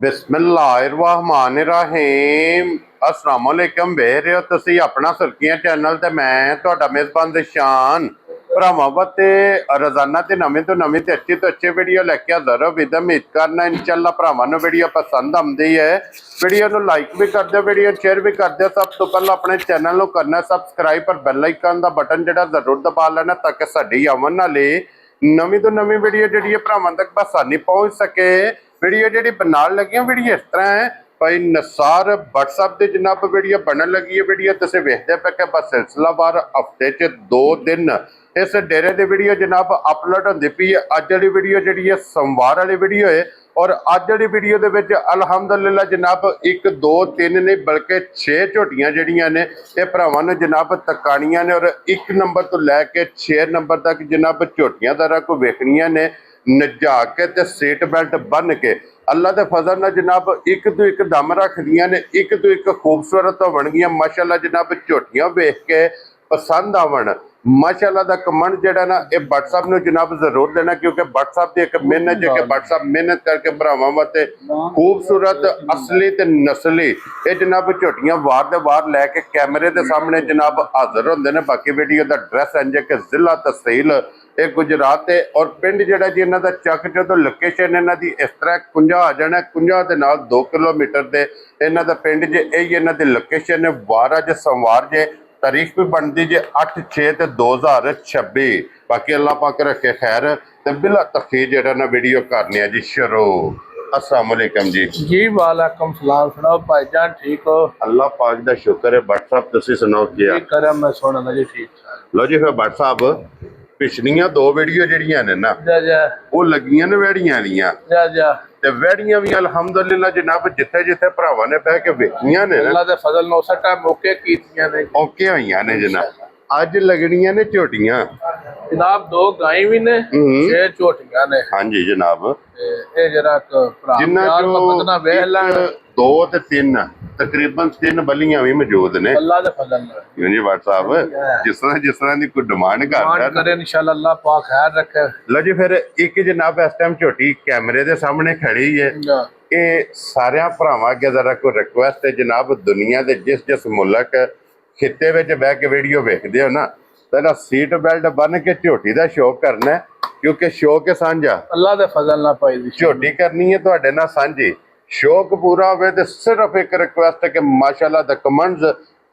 बिस्मिल्लाहिर्रहमानिर्रहीम अस्सलाम वालेकुम वेख रहे हो तुसी अपना सुर्खियां चैनल ते मैं तुहाडा मेज़बान दिशान भरावां ते रोजाना ते नवीं तो अच्छी वीडियो लैके हाज़र हो विद उम्मीद करना इंशाअल्लाह भरावां नूं वीडियो पसंद आउंदी है। वीडियो नूं लाइक भी कर दो, वीडियो शेयर भी कर दो। सब तो पहले अपने चैनल नूं करना सबसक्राइब पर बैल आइकन दा बटन जिहड़ा जरूर दबा लेना ताकि साडी आवन वाली नवीं तो नवीं वीडियो जिहड़ी भरावां तक आसानी पहुंच सके। वीडियो जी बनाने लगी वीडियो इस तरह है भाई निसार व्हाट्सएप की जनाब वीडियो बनने लगी है। वीडियो तुम वेखते पे कि बस सिलसिलावार हफ्ते च 2 दिन इस डेरे की वीडियो जनाब अपलोड होती पई है। अज वाली वीडियो जी है सोमवार वाली वीडियो है और अज वाली वीडियो के अलहमदुलिल्लाह जनाब 1 2 3 नहीं बल्कि 6 झोटियां जड़ियां ने ये भरावां नूं जनाब तकानियां ने और 1 नंबर तो लैके 6 नंबर तक जनाब झोटियां दरा को वेखनियां ने नजा के ते सीट बेल्ट बन के अल्लाह के फजल नाल जनाब एक तो एक दम रखदियां ने, एक तो एक खूबसूरत होवणगियां माशाअल्लाह जनाब। झोटियां वेख के पसंद आवन माशाअल्लाह दा कमेंट जड़ा ना ये व्हाट्सएप में जनाब जरूर देना क्योंकि व्हाट्सएप की एक मेहनत है कि व्हाट्सएप मेहनत करके भरावां वास्ते खूबसूरत असली ते नस्ली ये जनाब झोटियां वार दे वार लैके कैमरे के सामने जनाब हाजिर होंदे ने। बाकी वीडियो का एड्रैस इंज कि जिला तहसील ये गुजरात है और पिंड जड़ा जी इन्हां दा चक जो लोकेशन इन्हां दी इस तरह कुंजा आ जाना। कुंजा दे नाल 2 किलोमीटर दे इन्हां दा पिंड जे यही इन्हां दी लोकेशन है। वार अज सोमवार जे तारीख भी बनती जे 8/6/2026। बाकी अल्लाह पाक रखे खैर ते बिला तखीर जड़ा ना वीडियो करनी है जी शुरू। अस्सलाम वालेकुम जी वालेकुम सलाम। सुनाओ भाईजान ठीक हो? अल्लाह पाक दा शुक्र है। व्हाट्सएप तुसी सुनाओ क्या करम मैं सुनना जी ठीक ठाक। लो जी फिर व्हाट्सएप पिछलियां 2 वीडियो जड़ियां ने ना वो लगियां ने वेड़ियां वालियां ते वेड़ियां भी अलहमदुलिल्लाह जनाब जिथे जिथे भरावां ने बह के वेखियां ने अल्लाह दे फजल नाल उस टाइम ओके कीतियां ने ओके होईयां ने जनाब। अज लगनियां ने झोटियां जनाब 2 गाय भी ने 6 झोटियां ने। हाँ जी जनाब ये जरा भरा प्यार दा बदना वेख लैण 2 ते 3 तकरीबन 3 बलियां भी मौजूद ने अल्लाह दे फजल नाल जी। व्हाट्सएप जिस तरह दी कोई डिमांड करे इंशाअल्लाह अल्लाह पाक खैर रखे। लो जी फिर एक जनाब इस टाइम झोटी कैमरे दे सामने खड़ी है। ये सारे भरावां अगे जरा कोई रिक्वेस्ट है जनाब दुनिया के जिस मुल्क खिते में बह के वीडियो वेखते हो ना पहला सीट बेल्ट बन के झोटी का शौक करना है क्योंकि शौक है साझा अल्लाह दे फजल नाल पाई दी झोटी करनी है तुहाडे नाल साझी। शौक पूरा होवे ते सिर्फ एक रिक्वेस्ट है कि माशाअल्लाह द कमेंट्स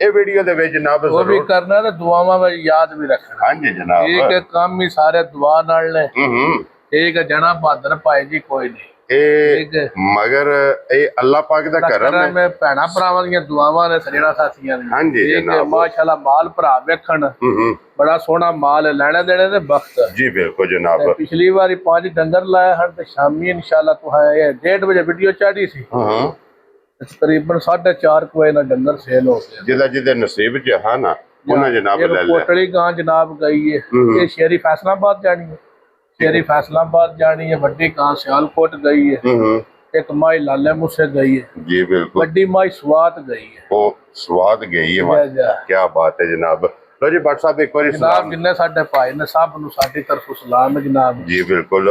ये वीडियो दे विच जनाब वो भी करना ते दुआवां में याद भी रखना। हां जी जनाब एक काम ही सारे दुआ नाल ने। एक जना बहादुर भाई जी कोई नहीं मगर ये अल्लाह पाक दा करम है। मैं भैणा भरावां दी दुआवां ने सजना साथियां दी। हां जी जनाब माशाअल्लाह माल भरा वेखण बड़ा सोहना माल लेने देने दे वक्त जी बिल्कुल जनाब। पिछली बारी 5 डंगर लाया हन ते शामी इंशाअल्लाह तुहां 1:30 बजे वीडियो चाढ़ी सी तकरीबन 4:30 बजे ना डंगर सेल हो गया। जिदा जिदे नसीब च है ना उन्हें जनाब ले लिया। कोटली गां जनाब गई है ये शेरी फैसलाबाद जानी है। शेरी फैसलाबाद जानी है। वड्डी गां सियालकोट गई है। एक माई लाले मुसे गई है जी बिल्कुल। वड्डी माई स्वात गई है। वो स्वात गई है क्या बात है जनाब। लो जी व्हाट्सएप एक बार जनाब जिन्ने साडे भाई ने सब नु साडी तरफ सलाम है जनाब जी बिल्कुल।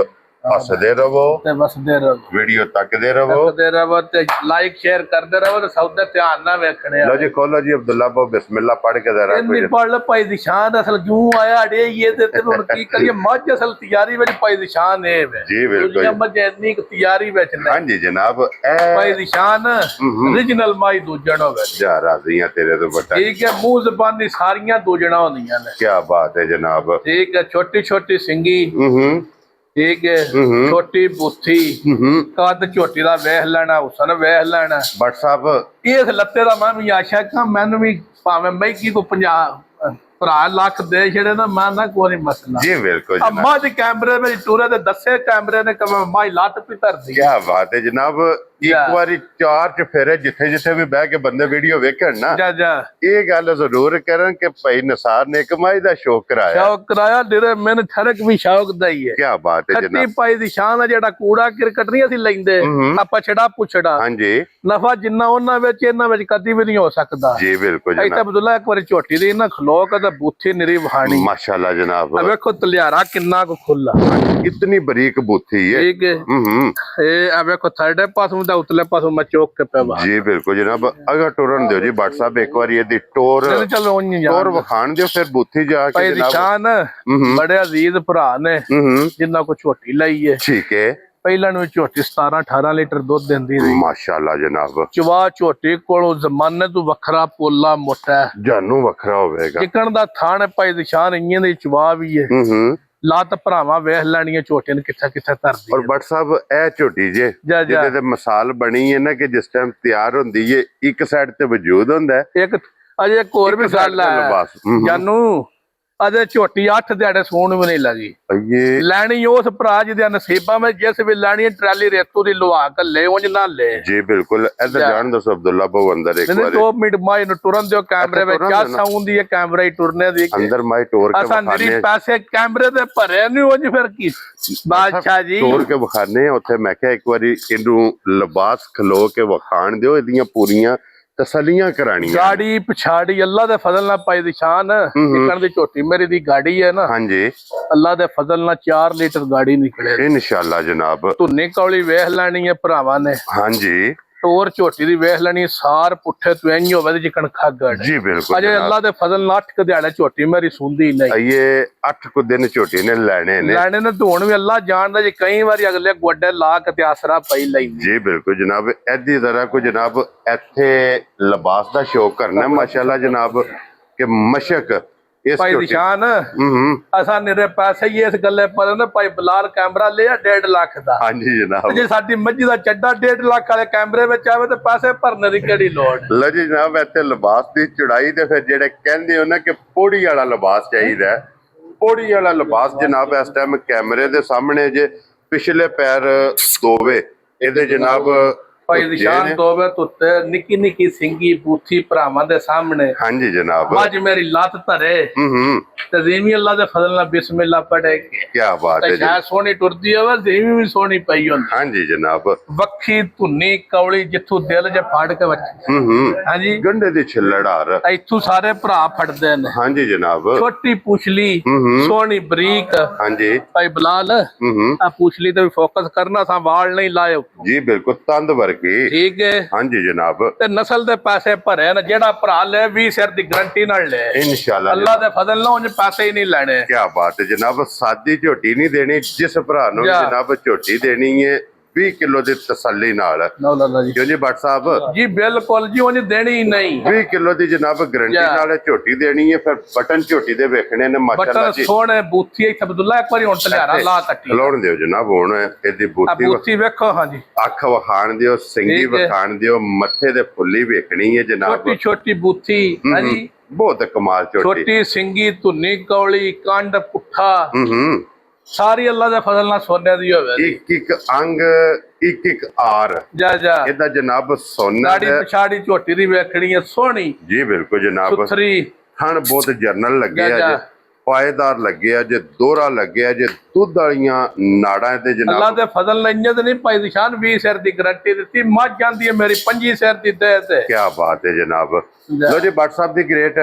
हसदे रहो ते वसदे रहो वीडियो तकदे रहो ते लाइक शेयर करदे रहो ते सौदे ध्यान ना वेखणे। लो जी खोलो जी अब्दुल्ला बो बिस्मिल्लाह पढ़ के जरा कोई पढ़ ले भाई दिशान असल जूं आया अड़े ये ते हुन की करिए मज असल तैयारी विच भाई दिशान है जी बिल्कुल मज इतनी तैयारी विच ने। हां जी जनाब भाई दिशान ओरिजिनल माई दूजण होवे जा राजियां तेरे तो बटा ठीक है। मुंह ज़बानी सारियां दूजणा होंदियां ने। क्या बात है जनाब। ठीक है। छोटी छोटी सिंगी ठीक है। छोटी बुथी कद झोटी का वेख लेना हुसन वेख लेना। व्हाट्सएप इस लत्ते का मैं भी आशा कि मैनू भी भावें मैगी को 50 भरा लख दे छड़े ना मैं ना कोई मसला जी बिल्कुल। मज कैमरे में टूरे ते दसे कैमरे ने कम माई लत भी धर दी। क्या बात है जनाब। एक बारी 4 च फेरे जिथे जिथे भी बह के बंदे वीडियो वेखण ना ये गल जरूर करन कि भाई निसार ने कमाई दा शौक कराया निरे मैंने ठड़क भी शौक दा ही है। क्या बात है जनाब। भाई दी शान है जेड़ा कूड़ा क्रिकेट नहीं असि लैंदे आपा छड़ा पुछड़ा हां जी नफा जिन्ना उन्हां विच इन्हां विच कदी भी नहीं हो सकदा जी बिल्कुल जनाब। इत्थे अब्दुल्ला एक बारी झोटी दी ना खलो के बूथी निरी वहानी माशाल्लाह जनाब। देखो तलियारा किन्ना को खुला इतनी बारीक बूथी है ठीक है। ये देखो थर्डे पासों ਦਾ ਉਤਲੇ ਪਾਸੋਂ ਮੈਂ ਚੋਕ ਕੇ ਪਿਆ ਜੀ ਬਿਲਕੁਲ ਜਨਾਬ ਅਗਾ ਟੁਰਨ ਦਿਓ ਜੀ ਬੱਟ ਸਾਹਿਬ ਇੱਕ ਵਾਰੀ ਇਹਦੀ ਟੋਰ ਚਲੋ ਉਂਝ ਟੋਰ ਵਿਖਾਣ ਦਿਓ ਫਿਰ ਬੂਥੀ ਜਾ ਕੇ ਭਾਈ ਨਿਸ਼ਾਨ ਬੜੇ ਅਜ਼ੀਜ਼ ਭਰਾ ਨੇ ਜਿੰਨਾ ਕੋ ਝੋਟੀ ਲਈ ਹੈ ਠੀਕ ਹੈ ਪਹਿਲਾਂ ਨੂੰ ਝੋਟੀ 17-18 ਲੀਟਰ ਦੁੱਧ ਦਿੰਦੀ ਰਹੀ ਮਾਸ਼ਾਅੱਲਾ ਜਨਾਬ ਚਵਾ ਝੋਟੀ ਕੋਲੋਂ ਜ਼ਮਾਨੇ ਤੋਂ ਵੱਖਰਾ ਪੋਲਾ ਮੋਟਾ ਜਾਨੂ ਵੱਖਰਾ ਹੋਵੇਗਾ ਚਿਕਨ ਦਾ ਥਾਣ ਭਾਈ ਨਿਸ਼ਾਨ ਇੰਨੇ ਦੀ ਚਵਾ ਵੀ ਹੈ ਲੱਤ ਭਰਾਵਾਂ ਵੇਖ ਲੈਣੀਆਂ ਝੋਟੇ ਨੇ ਕਿੱਥੇ ਕਿੱਥੇ ਧਰਦੀ ਔਰ ਬੱਟ ਸਾਹਿਬ ਇਹ ਝੋਟੀ ਜੇ ਜਿਹਦੇ ਤੇ ਮਿਸਾਲ ਬਣੀ ਹੈ ਨਾ ਕਿ ਜਿਸ ਟਾਈਮ ਤਿਆਰ ਹੁੰਦੀ ਹੈ ਇੱਕ ਸਾਈਡ ਤੇ ਵਜੂਦ ਹੁੰਦਾ ਹੈ ਇੱਕ ਅਜੇ ਇੱਕ ਹੋਰ ਵੀ ਗੱਲ ਹੈ ਜਾਨੂ ਅਜੇ ਝੋਟੀ 8 ਦਿਹਾੜੇ ਸੋਣ ਵੀ ਨਹੀਂ ਲੱਗੀ ਲੈਣੀ ਉਸ ਭਰਾ ਜਿਹਦੇ ਨਸੀਬਾਂ ਵਿੱਚ ਜਿਸ ਵੀ ਲੈਣੀ ਟਰਾਲੀ ਰੇਤੂ ਦੀ ਲਵਾ ਕੇ ਲੈ ਉਂਝ ਨਾ ਲੈ ਜੀ ਬਿਲਕੁਲ ਇੱਧਰ ਜਾਣ ਦੱਸੋ ਅਬਦੁੱਲਾ ਬਹੁ ਅੰਦਰ ਇੱਕ ਵਾਰੀ 2 ਮਿੰਟ ਮਾਈ ਨੂੰ ਟੁਰਨ ਦਿਓ ਕੈਮਰੇ ਵਿੱਚ ਕਿਆ ਸਾਊਂਡ ਦੀ ਹੈ ਕੈਮਰਾ ਹੀ ਟੁਰਨੇ ਦੀ ਅੰਦਰ ਮਾਈ ਟੋਰ ਕੇ ਅਸਾਂ ਨਿਰੀ ਪੈਸੇ ਕੈਮਰੇ ਤੇ ਭਰੇ ਨਹੀਂ ਉਂਝ ਫਿਰ ਕੀ ਬਾਦਸ਼ਾਹ ਜੀ ਟੋਰ ਕੇ ਵਿਖਾਣੇ ਉੱਥੇ ਮੈਂ ਕਿਹਾ ਇੱਕ ਵਾਰੀ ਇਹਨੂੰ ਲਿਬਾਸ ਖਲੋ ਕੇ ਵਿਖਾਣ ਦਿਓ ਇਹਦੀਆਂ ਪੂਰੀਆਂ ਤਸੱਲੀਆਂ ਕਰਾਣੀਆਂ ਗਾੜੀ ਪਛਾੜੀ ਅੱਲਾ ਦੇ ਫਜ਼ਲ ਨਾਲ ਪਾਈ ਦੀ ਸ਼ਾਨ ਇਕਣ ਦੀ ਝੋਟੀ ਮੇਰੀ ਦੀ ਗਾੜੀ ਹੈ ਨਾ ਹਾਂਜੀ ਅੱਲਾ ਦੇ ਫਜ਼ਲ ਨਾਲ 4 ਲੀਟਰ ਗਾੜੀ ਨਿਕਲੇ ਇਨਸ਼ਾਅੱਲਾ ਜਨਾਬ ਧੁੰਨੀ ਕੌਲੀ ਵੇਖ ਲੈਣੀ ਹੈ ਭਰਾਵਾਂ ਨੇ ਹਾਂਜੀ ਟੋਰ ਝੋਟੀ ਦੀ ਵੇਖ ਲੈਣੀ ਸਾਰ ਪੁੱਠੇ ਤੋਂ ਇੰਜ ਹੋਵੇ ਤੇ ਜਿਕਣ ਖਾਗੜ ਜੀ ਬਿਲਕੁਲ ਅਜੇ ਅੱਲਾ ਦੇ ਫਜ਼ਲ ਨਾਲ 8 ਦਿਹਾੜੇ ਝੋਟੀ ਮੇਰੀ ਸੁੰਦੀ ਨਹੀਂ ਇਹ 8 ਕੁ ਦਿਨ ਝੋਟੀ ਨੇ ਲੈਣੇ ਨੇ ਧੋਣ ਵੀ ਅੱਲਾ ਜਾਣਦਾ ਜੀ ਕਈ ਵਾਰੀ ਅਗਲੇ ਗੋਡੇ ਲਾ ਕੇ ਤੇ ਆਸਰਾ ਪਈ ਲੈਂਦੀ ਜੀ ਬਿਲਕੁਲ ਜਨਾਬ ਐਦੀ ਜ਼ਰਾ ਕੋ ਜਨਾਬ ਇੱਥੇ ਲਿਬਾਸ ਦਾ ਸ਼ੌਕ ਕਰਨਾ ਮਾਸ਼ਾਅੱਲਾ ਜਨਾਬ ਕਿ ਮਸ਼ਕ ਇਸ ਭਾਈ ਨਿਸ਼ਾਨ ਅਸਾਂ ਨਿਰੇ ਪੈਸੇ ਹੀ ਇਸ ਗੱਲੇ ਪਰ ਨਾ ਭਾਈ ਬਲਾਲ ਕੈਮਰਾ ਲਿਆ 1.5 ਲੱਖ ਦਾ ਹਾਂਜੀ ਜਨਾਬ ਜੇ ਸਾਡੀ ਮੱਝੀ ਦਾ ਚੱਡਾ 1.5 ਲੱਖ ਵਾਲੇ ਕੈਮਰੇ ਵਿੱਚ ਆਵੇ ਤੇ ਪੈਸੇ ਭਰਨੇ ਦੀ ਕਿਹੜੀ ਲੋੜ ਲੋ ਜੀ ਜਨਾਬ ਇੱਥੇ ਲਿਬਾਸ ਦੀ ਚੜਾਈ ਤੇ ਫਿਰ ਜਿਹੜੇ ਕਹਿੰਦੇ ਹੋ ਨਾ ਕਿ ਪੋੜੀ ਵਾਲਾ ਲਿਬਾਸ ਚਾਹੀਦਾ ਪੋੜੀ ਵਾਲਾ ਲਿਬਾਸ ਜਨਾਬ ਇਸ ਟਾਈਮ ਕੈਮਰੇ ਦੇ ਸਾਹਮਣੇ ਜੇ ਪਿਛਲੇ ਪੈਰ ਦੋਵੇ ਇਹਦੇ ਜਨਾਬ ਭਾਈ ਨਿਸ਼ਾਨ ਦੋਵੇ ਤੁੱਤੇ ਨਿੱਕੀ ਨਿੱਕੀ ਸਿੰਗੀ ਬੂਥੀ ਭਰਾਵਾਂ ਦੇ ਸਾਹਮਣੇ ਹਾਂਜੀ ਜਨਾਬ ਅੱਜ ਮੇਰੀ ਲੱਤ ਧਰੇ ਤੇ ਜ਼ੀਮੀ ਅੱਲਾ ਦੇ ਫਜ਼ਲ ਨਾਲ ਬਿਸਮਿਲ੍ਲਾ ਪੜੇ ਕੀ ਬਾਤ ਹੈ ਜੀ ਸੋਹਣੀ ਟੁਰਦੀ ਹੋਵੇ ਜ਼ੀਮੀ ਵੀ ਸੋਹਣੀ ਪਈ ਹੁੰਦੀ ਹਾਂਜੀ ਜਨਾਬ ਵੱਖੀ ਧੁੰਨੀ ਕੌਲੀ ਜਿੱਥੋਂ ਦਿਲ ਜੇ ਫੜ ਕੇ ਬੱਚੇ ਹਾਂਜੀ ਗੰਡੇ ਦੀ ਛਿੱਲੜਾਰ ਇੱਥੋਂ ਸਾਰੇ ਭਰਾ ਫੜਦੇ ਨੇ ਹਾਂਜੀ ਜਨਾਬ ਛੋਟੀ ਪੁਛਲੀ ਸੋਹਣੀ ਬਰੀਕ ਹਾਂਜੀ ਭਾਈ ਬਲਾਲ ਆ ਪੁਛਲੀ ਤੇ ਵੀ ਫੋਕਸ ਕਰਨਾ ਸਾ ਵਾਲ ਨਹੀਂ ਲਾਇਓ ਜੀ ਬਿਲਕੁਲ ਤੰਦ ਵਰਗੀ ਠੀਕ ਹੈ ਹਾਂਜੀ ਜਨਾਬ ਤੇ ਨਸਲ ਦੇ ਪੈਸੇ ਭਰੇ ਨੇ ਜਿਹੜਾ ਭਰਾ ਲੈ 20 ਸਿਰ ਦੀ ਗਰੰਟੀ ਨਾਲ ਲੈ ਇਨਸ਼ਾਅੱਲਾ ਅੱਲਾ ਦੇ ਫਜ਼ਲ ਨਾਲ ਉਹਨੇ ਪੈਸੇ ਹੀ ਨਹੀਂ ਲੈਣੇ ਕੀ ਬਾਤ ਹੈ ਜਨਾਬ ਸਾਦੀ ਝੋਟੀ ਨਹੀਂ ਦੇਣੀ ਜਿਸ ਭਰਾ ਨੂੰ ਜਨਾਬ ਝੋਟੀ ਦੇਣੀ ਹੈ 20 ਕਿਲੋ ਦੀ ਤਸੱਲੀ ਨਾਲ ਕਿਉਂ ਜੀ ਬੱਟ ਸਾਹਿਬ ਜੀ ਬਿਲਕੁਲ ਜੀ ਉਹਨੇ ਦੇਣੀ ਹੀ ਨਹੀਂ 20 ਕਿਲੋ ਦੀ ਜਨਾਬ ਗਰੰਟੀ ਨਾਲ ਝੋਟੀ ਦੇਣੀ ਹੈ ਫਿਰ ਬਟਨ ਝੋਟੀ ਦੇ ਵੇਖਣੇ ਨੇ ਮਾਸ਼ਾਅੱਲਾ ਬਟਨ ਸੋਹਣੇ ਬੂਥੀ ਇੱਥੇ ਅਬਦੁੱਲਾ ਇੱਕ ਵਾਰੀ ਹੁਣ ਤਲਿਆਰਾ ਲਾ ਕੱਟੀ ਲਾਉਣ ਦਿਓ ਜਨਾਬ ਹੁਣ ਇਹਦੀ ਬੂਥੀ ਵੇਖੋ ਹਾਂਜੀ ਅੱਖ ਵਿਖਾਣ ਦਿਓ ਸਿੰਗੀ ਵਿਖਾਣ ਦਿਓ ਮੱਥੇ ਦੇ ਫੁੱਲੀ ਵੇਖਣੀ ਹੈ ਜਨਾਬ ਛੋਟੀ ਛੋਟੀ ਬੂਥੀ ਹਾਂਜੀ ਬਹੁਤ ਕਮਾਲ ਛੋਟੀ ਸਿੰਗੀ ਧੁੰਨੀ ਕੌਲੀ ਕੰਡ ਪੁੱਠਾ ਸਾਰੀ ਅੱਲਾ ਦੇ ਫਜ਼ਲ ਨਾਲ ਸੋਨੇ ਦੀ ਹੋਵੇ ਇੱਕ ਇੱਕ ਅੰਗ ਇੱਕ ਇੱਕ ਆਰ ਇਹਦਾ ਜਨਾਬ ਸੋਨਾ ਗਾੜੀ ਪਛਾੜੀ ਝੋਟੀ ਦੀ ਵੇਖਣੀ ਹੈ ਸੋਹਣੀ ਜੀ ਬਿਲਕੁਲ ਜਨਾਬ ਸੁਥਰੀ ਥਣ ਬਹੁਤ ਜਰਨਲ ਲੱਗਿਆ ਜੇ ਪਾਏਦਾਰ ਲੱਗਿਆ ਜੇ ਦੋਹਰਾ ਲੱਗਿਆ ਜੇ ਦੁੱਧ ਵਾਲੀਆਂ ਨਾੜਾਂ ਤੇ ਜਨਾਬ ਅੱਲਾ ਦੇ ਫਜ਼ਲ ਨਾਲ ਇੰਜ ਨਹੀਂ ਭਾਈ ਨਿਸ਼ਾਨ 20 ਸਿਰ ਦੀ ਗਰੰਟੀ ਦਿੱਤੀ ਮੱਝ ਜਾਂਦੀ ਹੈ ਮੇਰੀ 25 ਸਿਰ ਦੀ ਦੇ ਤੇ ਕੀ ਬਾਤ ਹੈ ਜਨਾਬ ਲੋ ਜੀ ਬੱਟ ਸਾਹਿਬ ਦੀ ਗ੍ਰੇਟ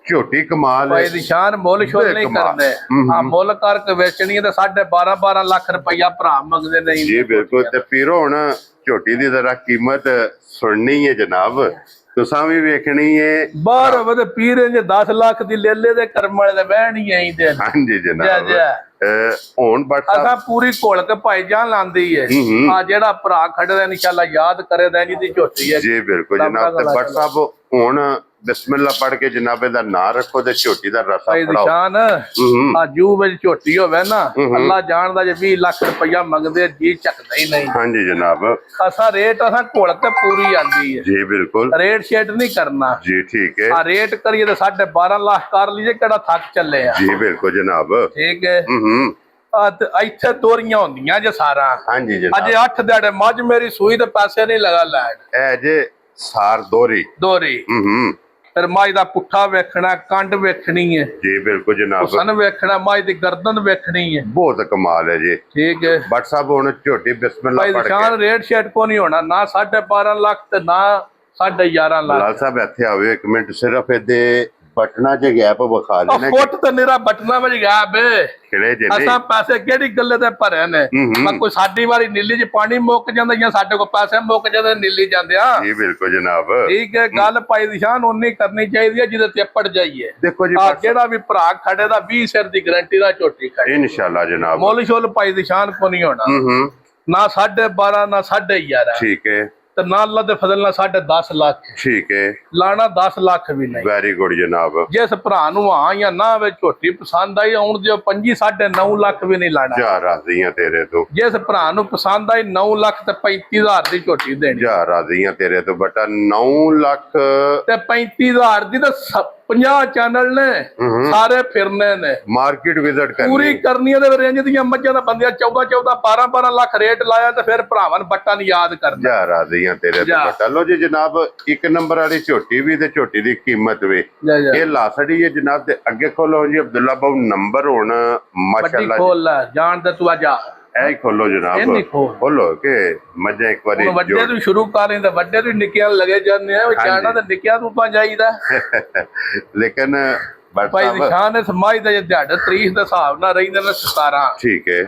ਝੋਟੀ ਕਮਾਲ ਭਾਈ ਨਿਸ਼ਾਨ ਮੁੱਲ ਸ਼ੁੱਧ ਨਹੀਂ ਕਰਦੇ ਆ ਮੁੱਲ ਕਰਕੇ ਵੇਚਣੀ ਹੈ ਤੇ 12.5 ਲੱਖ ਰੁਪਇਆ ਭਰਾ ਮੰਗਦੇ ਨਹੀਂ ਜੀ ਬਿਲਕੁਲ ਤੇ ਪੀਰੋ ਹੁਣ ਝੋਟੀ ਦੀ ਜ਼ਰਾ ਕੀਮਤ ਸੁਣਨੀ ਹੈ ਜਨਾਬ ਤੁਸਾਂ ਵੀ ਵੇਖਣੀ ਹੈ ਬਾਹਰ ਹੋਵੇ ਤੇ ਪੀਰ ਜੇ 10 ਲੱਖ ਦੀ ਲੈ ਲੈ ਦੇ ਕਰਮ ਵਾਲੇ ਦੇ ਬਹਿਣੀ ਆਈਂਦੇ ਹਾਂਜੀ ਜਨਾਬ ਹੁਣ ਬੱਟ ਅਸਾਂ ਪੂਰੀ ਘੋਲ ਕੇ ਭਾਈ ਜਾਨ ਲਾਂਦੀ ਹੈ ਆ ਜਿਹੜਾ ਭਰਾ ਖੜਦਾ ਇਨਸ਼ਾਅੱਲਾ ਯਾਦ ਕਰੇ ਦਾ ਜਿਹਦੀ ਝੋਟੀ ਹੈ ਜੀ ਬਿਲਕੁਲ ਜਨਾਬ ਤੇ ਬੱਟ ਸਾਹਿਬ ਹੁਣ ਬਿਸਮਿਲ੍ਲਾ ਪੜ ਕੇ ਜਨਾਬੇ ਦਾ ਨਾਂ ਰੱਖੋ ਤੇ ਝੋਟੀ ਦਾ ਰਸਾ ਫੜਾਓ ਨਿਸ਼ਾਨ ਆ ਜੂ ਵਿੱਚ ਝੋਟੀ ਹੋਵੇ ਨਾ ਅੱਲਾ ਜਾਣਦਾ ਜੇ 20 ਲੱਖ ਰੁਪਇਆ ਮੰਗਦੇ ਜੀ ਚੱਕਦਾ ਹੀ ਨਹੀਂ ਹਾਂਜੀ ਜਨਾਬ ਅਸਾਂ ਰੇਟ ਅਸਾਂ ਘੋਲ ਕੇ ਪੂਰੀ ਆਂਦੀ ਹੈ ਜੀ ਬਿਲਕੁਲ ਰੇਟ ਸ਼ੇਟ ਨਹੀਂ ਕਰਨਾ ਜੀ ਠੀਕ ਹੈ ਆ ਰੇਟ ਕਰੀਏ ਤੇ 12.5 ਲੱਖ ਕਰ ਲਈਏ ਕਿਹੜਾ ਥੱਕ ਚੱਲੇ ਆ ਜੀ ਬਿਲਕੁਲ ਜਨਾਬ ਠੀਕ ਹੈ ਇੱਥੇ ਦੋਰੀਆਂ ਹੁੰਦੀਆਂ ਜੇ ਸਾਰਾ ਹਾਂਜੀ ਜਨਾਬ ਅਜੇ 8 ਦਿਹਾੜੇ ਮੱਝ ਮੇਰੀ ਸੂਈ ਤੇ ਪੈਸੇ ਨਹੀਂ ਲਗਾ ਲੈਣ ਇਹ ਜੇ ਸਾਰ ਦੋਰੀ ਫਿਰ ਮਾਈ ਦਾ ਪੁੱਠਾ ਵੇਖਣਾ ਕੰਡ ਵੇਖਣੀ ਹੈ ਜੀ ਬਿਲਕੁਲ ਜਨਾਬ ਸਨ ਵੇਖਣਾ ਮਾਈ ਦੀ ਗਰਦਨ ਵੇਖਣੀ ਹੈ ਬਹੁਤ ਕਮਾਲ ਹੈ ਜੀ ਠੀਕ ਹੈ ਬੱਟ ਸਾਹਿਬ ਹੁਣ ਝੋਟੀ ਬਿਸਮਿਲ੍ਲਾ ਪੜ ਕੇ ਭਾਈ ਰੇਟ ਸ਼ੇਟ ਕੋ ਨਹੀਂ ਹੋਣਾ ਨਾ 12.5 ਲੱਖ ਤੇ ਨਾ 11.5 ਲੱਖ ਲਾਲ ਸਾਹਿਬ ਇੱਥੇ ਆਵੇ ਇੱਕ ਮਿੰਟ ਸਿਰਫ ਇਹਦੇ ਬਟਨਾ ਚ ਗੈਪ ਵਿਖਾ ਦੇਣਾ ਫੁੱਟ ਤੇ ਮੇਰਾ ਬਟਨਾ ਵਿੱਚ ਗਿਆ ਬੇ ਖਿੜੇ ਜੇ ਅਸਾਂ ਪੈਸੇ ਕਿਹੜੀ ਗੱਲੇ ਤੇ ਭਰੇ ਨੇ ਮੈਂ ਕੋਈ ਸਾਡੀ ਵਾਰੀ ਨੀਲੀ ਚ ਪਾਣੀ ਮੁੱਕ ਜਾਂਦਾ ਜਾਂ ਸਾਡੇ ਕੋਲ ਪੈਸੇ ਮੁੱਕ ਜਾਂਦੇ ਨੀਲੀ ਜਾਂਦੇ ਆ ਜੀ ਬਿਲਕੁਲ ਜਨਾਬ ਠੀਕ ਹੈ ਗੱਲ ਭਾਈ ਨਿਸ਼ਾਨ ਉਨੀ ਕਰਨੀ ਚਾਹੀਦੀ ਹੈ ਜਿਹਦੇ ਤੇ ਪੜ ਜਾਈਏ ਦੇਖੋ ਜੀ ਜਿਹੜਾ ਵੀ ਭਰਾ ਖੜੇ ਦਾ 20 ਸਿਰ ਦੀ ਗਾਰੰਟੀ ਦਾ ਝੋਟੀ ਖੜੇ ਇਨਸ਼ਾਅੱਲਾ ਜਨਾਬ ਮੁੱਲ ਸ਼ੁੱਲ ਭਾਈ ਨਿਸ਼ਾਨ ਕੋ ਨਹੀਂ ਹੋਣਾ ਨਾ 12.5 ਨਾ 11.5 ਠੀਕ ਹੈ ਤੇ ਨਾ ਅੱਲਾ ਦੇ ਫਜ਼ਲ ਨਾਲ 10.5 ਲੱਖ ਠੀਕ ਹੈ ਲਾਣਾ 10 ਲੱਖ ਵੀ ਨਹੀਂ ਵੈਰੀ ਗੁੱਡ ਜਨਾਬ ਜਿਸ ਭਰਾ ਨੂੰ ਹਾਂ ਜਾਂ ਨਾ ਵੇ ਝੋਟੀ ਪਸੰਦ ਆਈ ਆਉਣ ਦਿਓ 9.5 ਲੱਖ ਵੀ ਨਹੀਂ ਲਾਣਾ ਜਾ ਰਾਜ਼ੀਆਂ ਤੇਰੇ ਤੋਂ ਜਿਸ ਭਰਾ ਨੂੰ ਪਸੰਦ ਆਈ 9 ਲੱਖ ਤੇ 35,000 ਦੀ ਝੋਟੀ ਦੇਣੀ ਜਾ ਰਾਜ਼ੀਆਂ ਤੇਰੇ ਤੋਂ ਬਟਾ 9 ਲੱਖ ਤੇ 35,000 ਦੀ ਤਾਂ 50 ਚੈਨਲ ਨੇ ਸਾਰੇ ਫਿਰਨੇ ਨੇ ਮਾਰਕੀਟ ਵਿਜ਼ਿਟ ਕਰਨੀ ਪੂਰੀ ਕਰਨੀ ਦੇ ਰੇਂਜ ਦੀਆਂ ਮੱਝਾਂ ਦਾ ਬੰਦਿਆ 12 ਲੱਖ ਰੇਟ ਲਾਇਆ ਤੇ ਫਿਰ ਭਰਾਵਾਂ ਬੱਟਾ ਨਹੀਂ ਯਾਦ ਕਰਨਾ ਜਾ ਰਾਜ਼ੀਆਂ ਤੇਰੇ ਤੋਂ ਬਟਾ ਲੋ ਜੀ ਜਨਾਬ 1 ਨੰਬਰ ਵਾਲੀ ਝੋਟੀ ਵੀ ਤੇ ਝੋਟੀ ਦੀ ਕੀਮਤ ਵੀ ਇਹ ਲਾਸੜੀ ਹੈ ਜਨਾਬ ਤੇ ਅੱਗੇ ਖੋਲੋ ਜੀ ਅਬਦੁੱਲਾ ਬਾਬੂ ਨੰਬਰ ਹੁਣ ਮਾਸ਼ਾਅੱਲਾ ਖੋਲ ਲੈ ਜਾਣ ਤੇ ਤੂੰ ਆ ਜਾ ਐ ਖੋਲੋ ਜਨਾਬ ਖੋਲੋ ਕਿ ਮੱਝਾਂ ਇੱਕ ਵਾਰੀ ਵੱਡੇ ਤੋਂ ਸ਼ੁਰੂ ਕਰ ਰਹੇ ਤਾਂ ਵੱਡੇ ਤੋਂ ਨਿੱਕਿਆਂ ਲੱਗੇ ਜਾਂਦੇ ਆ ਜਾਣਾ ਤੇ ਨਿੱਕਿਆਂ ਤੋਂ ਤਾਂ ਜਾਈਦਾ ਲੇਕਿਨ ਭਾਈ ਨਿਸ਼ਾਨ ਇਸ ਮਾਈ ਦਾ ਦਿਹਾੜਾ ਤਰੀਖ ਦੇ ਹਿਸਾਬ ਨਾਲ ਰਹਿੰਦੇ ਨੇ 17 ਠੀਕ ਹੈ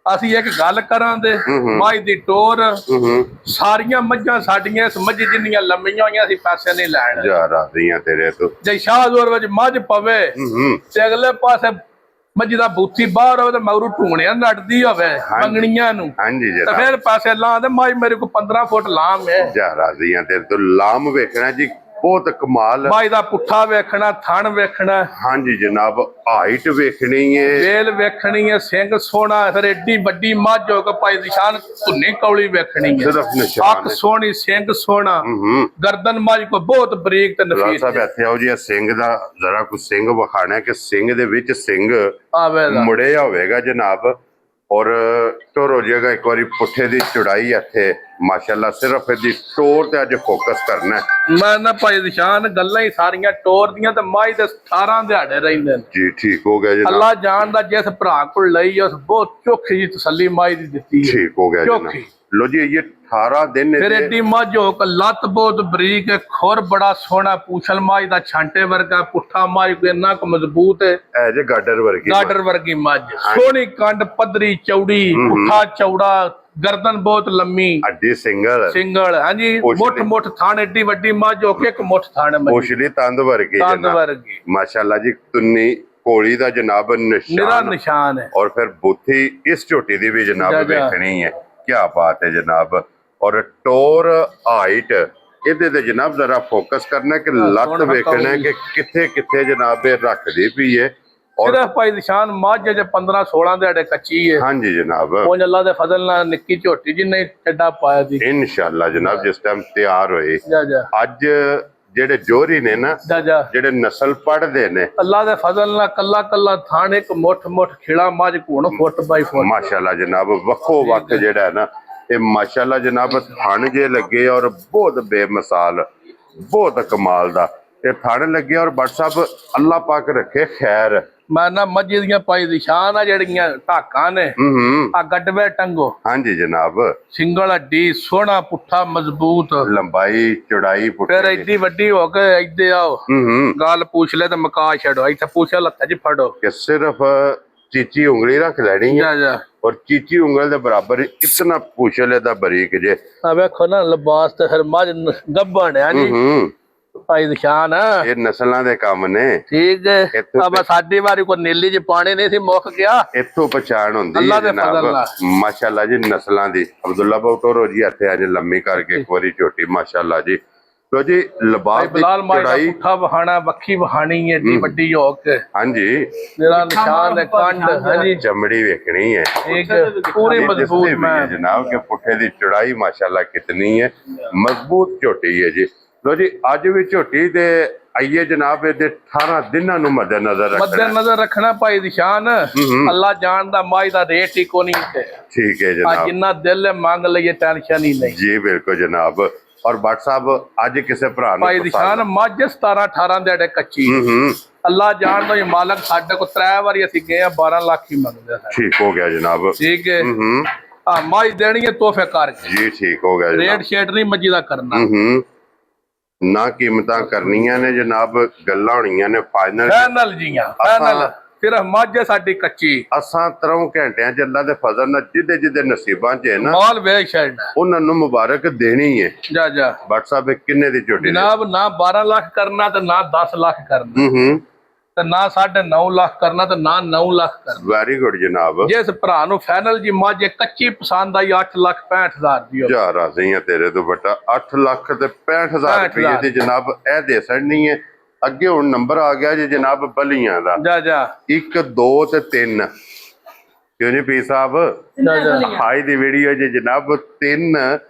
ਅਸੀਂ ਇੱਕ ਗੱਲ ਕਰਾਂਦੇ ਮਾਈ ਦੀ ਟੋਰ ਸਾਰੀਆਂ ਮੱਝਾਂ ਸਾਡੀਆਂ ਇਸ ਮੱਝ ਜਿੰਨੀਆਂ ਲੰਮੀਆਂ ਹੋਈਆਂ ਅਸੀਂ ਪੈਸੇ ਨਹੀਂ ਲੈਣ ਜਾ ਰਾਜ਼ੀਆਂ ਤੇਰੇ ਤੋਂ ਜੇ ਸ਼ਾਹਜ਼ੋਰ ਵਿੱਚ ਮੱਝ ਪਵੇ ਤੇ ਅਗਲੇ ਪਾਸੇ ਮੱਝ ਦਾ ਬੂਥੀ ਬਾਹਰ ਹੋਵੇ ਤੇ ਮਗਰੂ ਢੂਣਿਆ ਨੱਟਦੀ ਹੋਵੇ ਮੰਗਣੀਆਂ ਨੂੰ ਹਾਂਜੀ ਜੀ ਤੇ ਫਿਰ ਪੈਸੇ ਲਾਂ ਦੇ ਮਾਈ ਮੇਰੇ ਕੋ 15 ਫੁੱਟ ਲਾਮ ਹੈ ਜਾ ਰਾਜ਼ੀਆਂ ਤੇਰੇ ਤੋਂ ਲਾਮ ਵੇਖਣਾ ਜੀ ਬਹੁਤ ਕਮਾਲ ਮਾਈ ਦਾ ਪੁੱਠਾ ਵੇਖਣਾ ਥਣ ਵੇਖਣਾ ਹਾਂਜੀ ਜਨਾਬ ਹਾਈਟ ਵੇਖਣੀ ਹੈ ਵੇਲ ਵੇਖਣੀ ਹੈ ਸਿੰਘ ਸੋਹਣਾ ਫਿਰ ਏਡੀ ਵੱਡੀ ਮੱਝ ਹੋ ਕੇ ਭਾਈ ਨਿਸ਼ਾਨ ਧੁੰਨੀ ਕੌਲੀ ਵੇਖਣੀ ਹੈ ਸਿਰਫ ਨਿਸ਼ਾਨ ਅੱਖ ਸੋਹਣੀ ਸਿੰਘ ਸੋਹਣਾ ਗਰਦਨ ਮੱਝ ਕੋ ਬਹੁਤ ਬਰੀਕ ਤੇ ਨਫੀਸ ਸਾਹਿਬ ਇੱਥੇ ਆਓ ਜੀ ਸਿੰਘ ਦਾ ਜ਼ਰਾ ਕੁ ਸਿੰਘ ਵਿਖਾਣਾ ਕਿ ਸਿੰਘ ਦੇ ਵਿੱਚ ਸਿੰਘ ਆਵੇਗਾ ਮੁੜਿਆ ਹੋਵੇਗਾ ਜਨਾਬ ਔਰ ਟੋਰੋ ਜਗਾ ਇੱਕ ਵਾਰੀ ਪੁੱਠੇ ਦੀ ਚੜਾਈ ਇੱਥੇ ਮਾਸ਼ਾਅੱਲਾ ਸਿਰਫ ਇਹਦੀ ਟੋਰ ਤੇ ਅੱਜ ਫੋਕਸ ਕਰਨਾ ਮੈਂ ਨਾ ਭਾਈ ਨਿਸ਼ਾਨ ਗੱਲਾਂ ਹੀ ਸਾਰੀਆਂ ਟੋਰ ਦੀਆਂ ਤੇ ਮਾਈ ਦੇ 18 ਦਿਹਾੜੇ ਰਹਿੰਦੇ ਨੇ ਜੀ ਠੀਕ ਹੋ ਗਿਆ ਜਨਾਬ ਅੱਲਾ ਜਾਣਦਾ ਜਿਸ ਭਰਾ ਕੋਲ ਲਈ ਉਸ ਬਹੁਤ ਚੋਖੀ ਜੀ ਤਸੱਲੀ ਮਾਈ ਦੀ ਦਿੱਤੀ ਠੀਕ ਹੋ ਗਿਆ ਜਨਾਬ ਲੋ ਜੀ ਇਹ 18 ਦਿਨ ਫਿਰ ਏਡੀ ਮੱਝ ਹੋ ਕੇ ਲੱਤ ਬਹੁਤ ਬਰੀਕ ਹੈ ਖੁਰ ਬੜਾ ਸੋਹਣਾ ਪੂਛਲ ਮਾਝ ਦਾ ਛਾਂਟੇ ਵਰਗਾ ਪੁੱਠਾ ਮਾਝ ਕੋ ਇੰਨਾ ਕੁ ਮਜ਼ਬੂਤ ਹੈ ਐ ਜੇ ਗਾਡਰ ਵਰਗੀ ਮੱਝ ਸੋਹਣੀ ਕੰਡ ਪੱਧਰੀ ਚੌੜੀ ਪੁੱਠਾ ਚੌੜਾ ਗਰਦਨ ਬਹੁਤ ਲੰਮੀ ਅੱਡੀ ਸਿੰਗਲ ਹਾਂਜੀ ਮੁੱਠ ਥਾਣ ਏਡੀ ਵੱਡੀ ਮੱਝ ਹੋ ਕੇ ਇੱਕ ਮੁੱਠ ਥਾਣ ਪੋਸ਼ਲੀ ਤੰਦ ਵਰਗੀ ਮਾਸ਼ਾਅੱਲਾ ਜੀ ਤੁੰਨੀ ਕੋਲੀ ਦਾ ਜਨਾਬ ਨਿਸ਼ਾਨ ਹੈ ਔਰ ਫਿਰ ਬੁੱਥੀ ਇਸ ਝੋਟੀ ਦੀ ਵੀ ਜਨਾਬ ਵੇਖਣੀ ਹੈ क्या बात है जनाब और टोर हाइट ਇਹਦੇ ਤੇ ਜਨਾਬ ਜ਼ਰਾ ਫੋਕਸ ਕਰਨਾ ਕਿ ਲੱਤ ਵੇਖਣਾ ਕਿ ਕਿੱਥੇ ਕਿੱਥੇ ਜਨਾਬ ਇਹ ਰੱਖਦੀ ਪਈ ਹੈ ਔਰ ਸਿਰਫ ਭਾਈ ਨਿਸ਼ਾਨ ਮੱਝ ਜੇ 15 16 ਦਿਹਾੜੇ ਕੱਚੀ ਹੈ ਹਾਂਜੀ ਜਨਾਬ ਉਹ ਅੱਲਾ ਦੇ ਫਜ਼ਲ ਨਾਲ ਨਿੱਕੀ ਝੋਟੀ ਜਿੰਨੇ ਛੱਡਾ ਪਾਇਆ ਦੀ ਇਨਸ਼ਾਅੱਲਾ ਜਨਾਬ ਜਿਸ ਟਾਈਮ ਤਿਆਰ ਹੋਏ ਅੱਜ ਜਿਹੜੇ ਜੋਰੀ ਨੇ ਨਾ ਜਿਹੜੇ ਨਸਲ ਪੜਦੇ ਨੇ ਅੱਲਾ ਦੇ ਫਜ਼ਲ ਨਾਲ ਕੱਲਾ ਕੱਲਾ ਥਾਣ ਇੱਕ ਮੁੱਠ ਖਿਲਾ ਮੱਝ ਕੋਣ ਫੁੱਟ ਬਾਈ ਫੁੱਟ ਮਾਸ਼ਾਅੱਲਾ ਜਨਾਬ ਵੱਖੋ ਵੱਖ ਜਿਹੜਾ ਨਾ ਇਹ ਮਾਸ਼ਾਅੱਲਾ ਜਨਾਬ ਥਣ ਜੇ ਲੱਗੇ ਔਰ ਬਹੁਤ ਬੇਮਿਸਾਲ ਬਹੁਤ ਕਮਾਲ ਦਾ ਇਹ ਥਣ ਲੱਗੇ ਔਰ ਬਟ ਸਾਹਿਬ ਅੱਲਾ ਪਾਕ ਰੱਖੇ ਖੈਰ ਮੈਂ ਨਾ ਮੱਝ ਦੀਆਂ ਪਾਈ ਨਿਸ਼ਾਨ ਆ ਜਿਹੜੀਆਂ ਢਾਕਾਂ ਨੇ ਆ ਗੱਡਵੇ ਟੰਗੋ ਹਾਂਜੀ ਜਨਾਬ ਸਿੰਗਲ ਹੱਡੀ ਸੋਹਣਾ ਪੁੱਠਾ ਮਜ਼ਬੂਤ ਲੰਬਾਈ ਚੌੜਾਈ ਫਿਰ ਐਡੀ ਵੱਡੀ ਹੋ ਕੇ ਇੱਥੇ ਆਓ ਗੱਲ ਪੁੱਛ ਲੈ ਤੇ ਮਕਾ ਛੱਡੋ ਇੱਥੇ ਪੁੱਛਿਆ ਲੱਤਾਂ 'ਚ ਫੜੋ ਕਿ ਸਿਰਫ ਚੀਚੀ ਉਂਗਲੀ ਰੱਖ ਲੈਣੀ ਹੈ ਔਰ ਚੀਚੀ ਉਂਗਲ ਦੇ ਬਰਾਬਰ ਇਤਨਾ ਪੁੱਛਲੇ ਦਾ ਬਰੀਕ ਜੇ ਆ ਵੇਖੋ ਨਾ ਲਿਬਾਸ ਤੇ ਫਿਰ ਮੱਝ ਗੱਭਣ ਹੈ ਜੀ ਭਾਈ ਨਿਸ਼ਾਨ ਇਹ ਨਸਲਾਂ ਦੇ ਕੰਮ ਨੇ ਠੀਕ ਹੈ ਅਬ ਸਾਡੀ ਵਾਰੀ ਕੋਈ ਨੀਲੀ ਚ ਪਾਣੀ ਨਹੀਂ ਸੀ ਮੁੱਕ ਗਿਆ ਇੱਥੋਂ ਪਛਾਣ ਹੁੰਦੀ ਹੈ ਜਨਾਬ ਮਾਸ਼ਾਅੱਲਾ ਜੀ ਨਸਲਾਂ ਦੀ ਅਬਦੁੱਲਾ ਬੌਟੋਰੋ ਜੀ ਇੱਥੇ ਅੱਜ ਲੰਮੀ ਕਰਕੇ ਇੱਕ ਵਾਰੀ ਝੋਟੀ ਮਾਸ਼ਾਅੱਲਾ ਜੀ ਲੋ ਜੀ ਲਿਬਾਸ ਦੀ ਚੜਾਈ ਪੁੱਠਾ ਵਹਾਣਾ ਵੱਖੀ ਵਹਾਣੀ ਏਡੀ ਵੱਡੀ ਹੋ ਕੇ ਹਾਂਜੀ ਮੇਰਾ ਨਿਸ਼ਾਨ ਹੈ ਕੰਡ ਹਾਂਜੀ ਚਮੜੀ ਵੇਖਣੀ ਹੈ ਠੀਕ ਪੂਰੀ ਮਜ਼ਬੂਤ ਮੈਂ ਜਨਾਬ ਕੇ ਪੁੱਠੇ ਦੀ ਚੜਾਈ ਮਾਸ਼ਾਅੱਲਾ ਕਿਤਨੀ ਹੈ ਮਜ਼ਬੂਤ ਝੋਟੀ ਹੈ ਜੀ ਲੋ ਜੀ ਅੱਜ ਵੀ ਝੋਟੀ ਤੇ ਆਈਏ ਜਨਾਬ ਇਹਦੇ 18 ਦਿਨਾਂ ਨੂੰ ਮੱਦੇਨਜ਼ਰ ਰੱਖਣਾ ਭਾਈ ਨਿਸ਼ਾਨ ਅੱਲਾ ਜਾਣਦਾ ਮਾਈ ਦਾ ਰੇਟ ਹੀ ਕੋ ਨਹੀਂ ਠੀਕ ਹੈ ਜਨਾਬ ਜਿੰਨਾ ਦਿਲ ਮੰਗ ਲਈਏ ਟੈਨਸ਼ਨ ਹੀ ਨਹੀਂ ਜੀ ਬਿਲਕੁਲ ਜਨਾਬ ਔਰ ਬਟ ਸਾਹਿਬ ਅੱਜ ਕਿਸੇ ਭਰਾ ਨੂੰ ਭਾਈ ਨਿਸ਼ਾਨ ਮੱਝ 17 18 ਦਿਹਾੜੇ ਕੱਚੀ ਅੱਲਾ ਜਾਣਦਾ ਇਹ ਮਾਲਕ ਸਾਡੇ ਕੋ 3 ਵਾਰੀ ਅਸੀਂ ਗਏ ਆ 12 ਲੱਖ ਹੀ ਮੰਗਦੇ ਠੀਕ ਹੋ ਗਿਆ ਜਨਾਬ ਠੀਕ ਹੈ ਆ ਮਾਈ ਦੇਣੀ ਹੈ ਤੋਹਫੇ ਕਰਕੇ ਜੀ ਠੀਕ ਹੋ ਗਿਆ ਰੇਟ ਸ਼ੇਟ ਨਹੀਂ ਮੱਜੀ ਦਾ ਕਰਨਾ ਨਾ ਕੀਮਤਾਂ ਕਰਨੀਆਂ ਨੇ ਜਨਾਬ, ਗੱਲਾਂ ਹੋਣੀਆਂ ਨੇ ਫਾਈਨਲ ਫਾਈਨਲ ਜੀਆਂ ਫਾਈਨਲ। ਸਿਰਫ ਮੱਝ ਸਾਡੀ ਕੱਚੀ, ਅਸਾਂ 3 ਘੰਟਿਆਂ ਚ ਅੱਲਾ ਦੇ ਫਜ਼ਲ ਨਾਲ ਜਿਹਦੇ ਜਿਹਦੇ ਨਸੀਬਾਂ ਚ ਹੈ ਨਾ ਮਾਲ ਵੇਚ ਛੱਡਣਾ, ਉਹਨਾਂ ਨੂੰ ਮੁਬਾਰਕ ਦੇਣੀ ਹੈ। ਜਾ ਜਾ WhatsApp ਕਿੰਨੇ ਦੀ ਝੋਟੀ ਜਨਾਬ, ਨਾ 12 ਲੱਖ ਕਰਨਾ ਤੇ ਨਾ 10 ਲੱਖ ਕਰਨਾ, ਤੇ ਨਾ 9.5 ਲੱਖ ਕਰਨਾ ਤੇ ਨਾ 9 ਲੱਖ ਕਰਨਾ। ਵੈਰੀ ਗੁੱਡ ਜਨਾਬ। ਜਿਸ ਭਰਾ ਨੂੰ ਫਾਈਨਲ ਜੀ ਮੱਝ ਕੱਚੀ ਪਸੰਦ ਆਈ 8,65,000 ਦੀ ਜਾ ਰਾਜ਼ੀ ਆ ਤੇਰੇ ਤੋਂ ਬਟਾ, 8,65,000 ਰੁਪਏ ਦੀ ਜਨਾਬ ਇਹ ਦੇ ਸੜਨੀ ਹੈ। ਅੱਗੇ ਹੁਣ ਨੰਬਰ ਆ ਗਿਆ ਜੀ ਜਨਾਬ ਬਲੀਆਂ ਦਾ, ਜਾ ਜਾ 1 2 ਤੇ 3, ਕਿਉਂ ਨਹੀਂ ਪੀ ਸਾਹਿਬ? ਜਾ ਜਾ ਹਾਈ ਦੀ ਵੀਡੀਓ ਜੀ ਜਨਾਬ 3